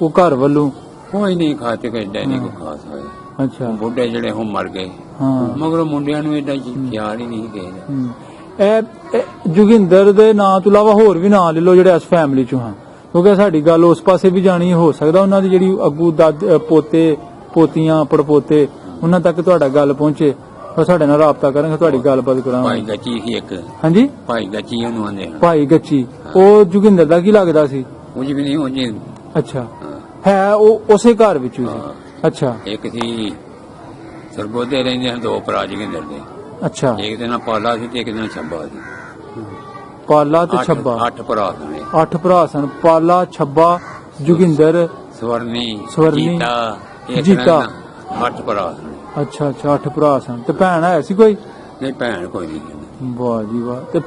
ਉਹ ਘਰ ਵੱਲੋਂ? ਕੋਈ ਨਹੀਂ ਖਾਤੇ ਕੋਈ ਏਡਾ ਨਹੀਂ ਕੋਈ ਖਾਸ ਹੋਇਆ। ਅੱਛਾ ਬੁੱਢੇ ਜਿਹੜੇ ਉਹ ਮਰ ਗਏ, ਹਾਂ ਮਗਰੋਂ ਮੁੰਡਿਆਂ ਨੂੰ ਏਡਾ ਖਿਆਲ ਹੀ ਨਹੀਂ ਗਏ। ਇਹ ਜੋਗਿੰਦਰ ਦੇ ਨਾਂ ਤੋਂ ਇਲਾਵਾ ਹੋਰ ਵੀ ਨਾਂ ਲੈ ਲਓ ਜਿਹੜੇ ਇਸ ਫੈਮਿਲੀ ਚੋਂ ਹਨ, ਕਿਉਂਕਿ ਸਾਡੀ ਗੱਲ ਉਸ ਪਾਸੇ ਵੀ ਜਾਣੀ ਹੋ ਸਕਦਾ ਉਹਨਾਂ ਦੀ ਜਿਹੜੀ ਅੱਗੂ ਪੋਤੇ ਪੋਤੀਆਂ ਪੜਪੋਤੇ ਉਹਨਾਂ ਤੱਕ ਤੁਹਾਡਾ ਗੱਲ ਪਹੁੰਚੇ, ਉਹ ਸਾਡੇ ਨਾਲ ਰਾਬਤਾ ਕਰਾਂਗੇ, ਤੁਹਾਡੀ ਗੱਲਬਾਤ ਭਾਈ ਕਰਾਂਗੇ। ਗੱਚੀ ਸੀ ਇੱਕ, ਹਾਂਜੀ ਭਾਈ ਗੱਚੀ ਉਹਨੂੰ ਆਂਦੇ ਹਨ। ਭਾਈ ਗੱਚੀ, ਉਹ ਜੋਗਿੰਦਰ ਦਾ ਕੀ ਲੱਗਦਾ ਸੀ? ਉਹ ਵੀ ਨਹੀਂ ਉਹ ਜੀ ਅੱਛਾ ਹੈ, ਉਹ ਉਸੇ ਘਰ ਵਿੱਚ ਹੀ ਸੀ? ਅੱਛਾ ਇੱਕ ਸੀ ਸਰਬੋਦੇ ਰਹਿੰਦੇ ਹਨ, ਦੋ ਭਰਾ ਜੋਗਿੰਦਰ ਦੇ। ਅੱਛਾ ਇੱਕ ਦੇ ਨਾਲ ਪਾਲਾ ਸੀ ਤੇ ਇੱਕ ਦੇ ਨਾਲ ਛੱਬਾ ਸੀ। ਪਾਲਾ ਤੇ ਛੱਬਾ, 8 ਭਰਾ ਸਨ। 8 ਭਰਾ ਸਨ। ਪਾਲਾ, ਛੱਬਾ, ਜੋਗਿੰਦਰ, ਸਵਰਨੀ, ਜੀਤਾ। ਜੀਤਾ 8 ਭਰਾ ਸਨ। ਅੱਛਾ 8 ਭਰਾ ਸਨ। ਤੇ ਭੈਣ ਹੈ ਸੀ ਕੋਈ? ਨਹੀਂ ਭੈਣ ਕੋਈ ਨਹੀਂ। ਵਾਹ ਜੀ ਵਾਹ। ਤੇ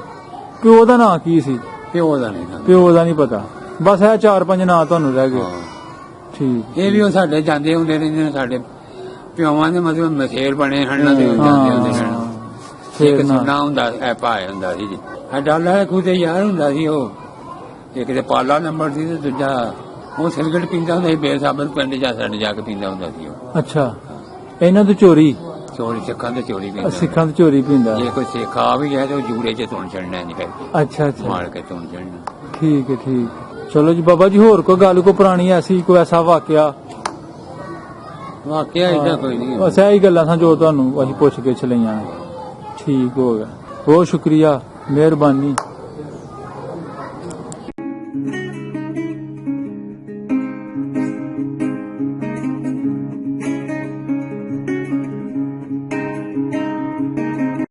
ਪਿਓ ਦਾ ਨਾਂ ਕੀ ਸੀ? ਪਿਓ ਦਾ ਨਹੀਂ। ਪਿਓ ਦਾ ਨਹੀਂ ਪਤਾ, ਬਸ ਇਹ 4-5 ਨਾਂ ਤੁਹਾਨੂੰ ਰਹਿ ਗਏ। ਠੀਕ। ਇਹ ਵੀ ਉਹ ਸਾਡੇ ਜਾਂਦੇ ਹੁੰਦੇ ਰਹਿੰਦੇ ਨੇ, ਸਾਡੇ ਪਿਓਾਂ ਦੇ ਮਤਲਬ ਮਸ਼ੇਰ ਬਣੇ ਹਨ ਨਾ, ਤੇ ਜਾਂਦੇ ਹੁੰਦੇ ਹਨ। ਇੱਕ ਸੁਣਾ ਹੁੰਦਾ ਐ ਭਾਏ ਹੁੰਦਾ ਸੀ ਜੀ, ਡਾਲਾ ਖੁਦੇ ਯਾਰ ਹੁੰਦਾ ਸੀ ਉਹ। ਇੱਕ ਤੇ ਪਾਲਾ ਨੰਬਰ ਸੀ ਤੇ ਦੂਜਾ ਉਹ ਸਿਲਗੜ ਪੀਂਦਾ ਹੁੰਦਾ ਸੀ, ਬੇਸਾਬਤ ਪਿੰਡ ਜਾ ਸਾਡੇ ਜਾ ਕੇ ਪੀਂਦਾ ਹੁੰਦਾ ਸੀ ਉਹ। ਅੱਛਾ ਇਹਨਾਂ ਤੋਂ ਚੋਰੀ ਸਿੱਖਾਂ ਤੇ ਚੋਰੀ ਪੀਂਦਾ। ਸਿੱਖਾਂ ਤੋਂ ਚੋਰੀ ਪੀਂਦਾ। ਜੇ ਕੋਈ ਸਿੱਖ ਆ ਵੀ ਗਿਆ ਤੇ ਉਹ ਜੂੜੇ 'ਚ ਤੁਣ ਚੜਨਾ ਨਹੀਂ ਫਿਰ। ਅੱਛਾ ਮਾਰ ਕੇ ਤੁਣ ਚੜਨਾ। ਠੀਕ ਹੈ। ਚਲੋ ਜੀ ਬਾਬਾ ਜੀ, ਹੋਰ ਕੋਈ ਗੱਲ ਕੋਈ ਪੁਰਾਣੀ ਐਸੀ ਕੋਈ ਐਸਾ ਵਾਕਿਆ ਏਦਾਂ ਕੋਈ ਨਹੀਂ। ਬਸ ਇਹੀ ਗੱਲਾਂ ਸਨ ਜੋ ਤੁਹਾਨੂੰ ਅਸੀਂ ਪੁੱਛ ਕੇ ਚਲਾਈਆਂ। ਠੀਕ ਹੋ ਗਿਆ, ਬਹੁਤ ਸ਼ੁਕਰੀਆ, ਮਿਹਰਬਾਨੀ।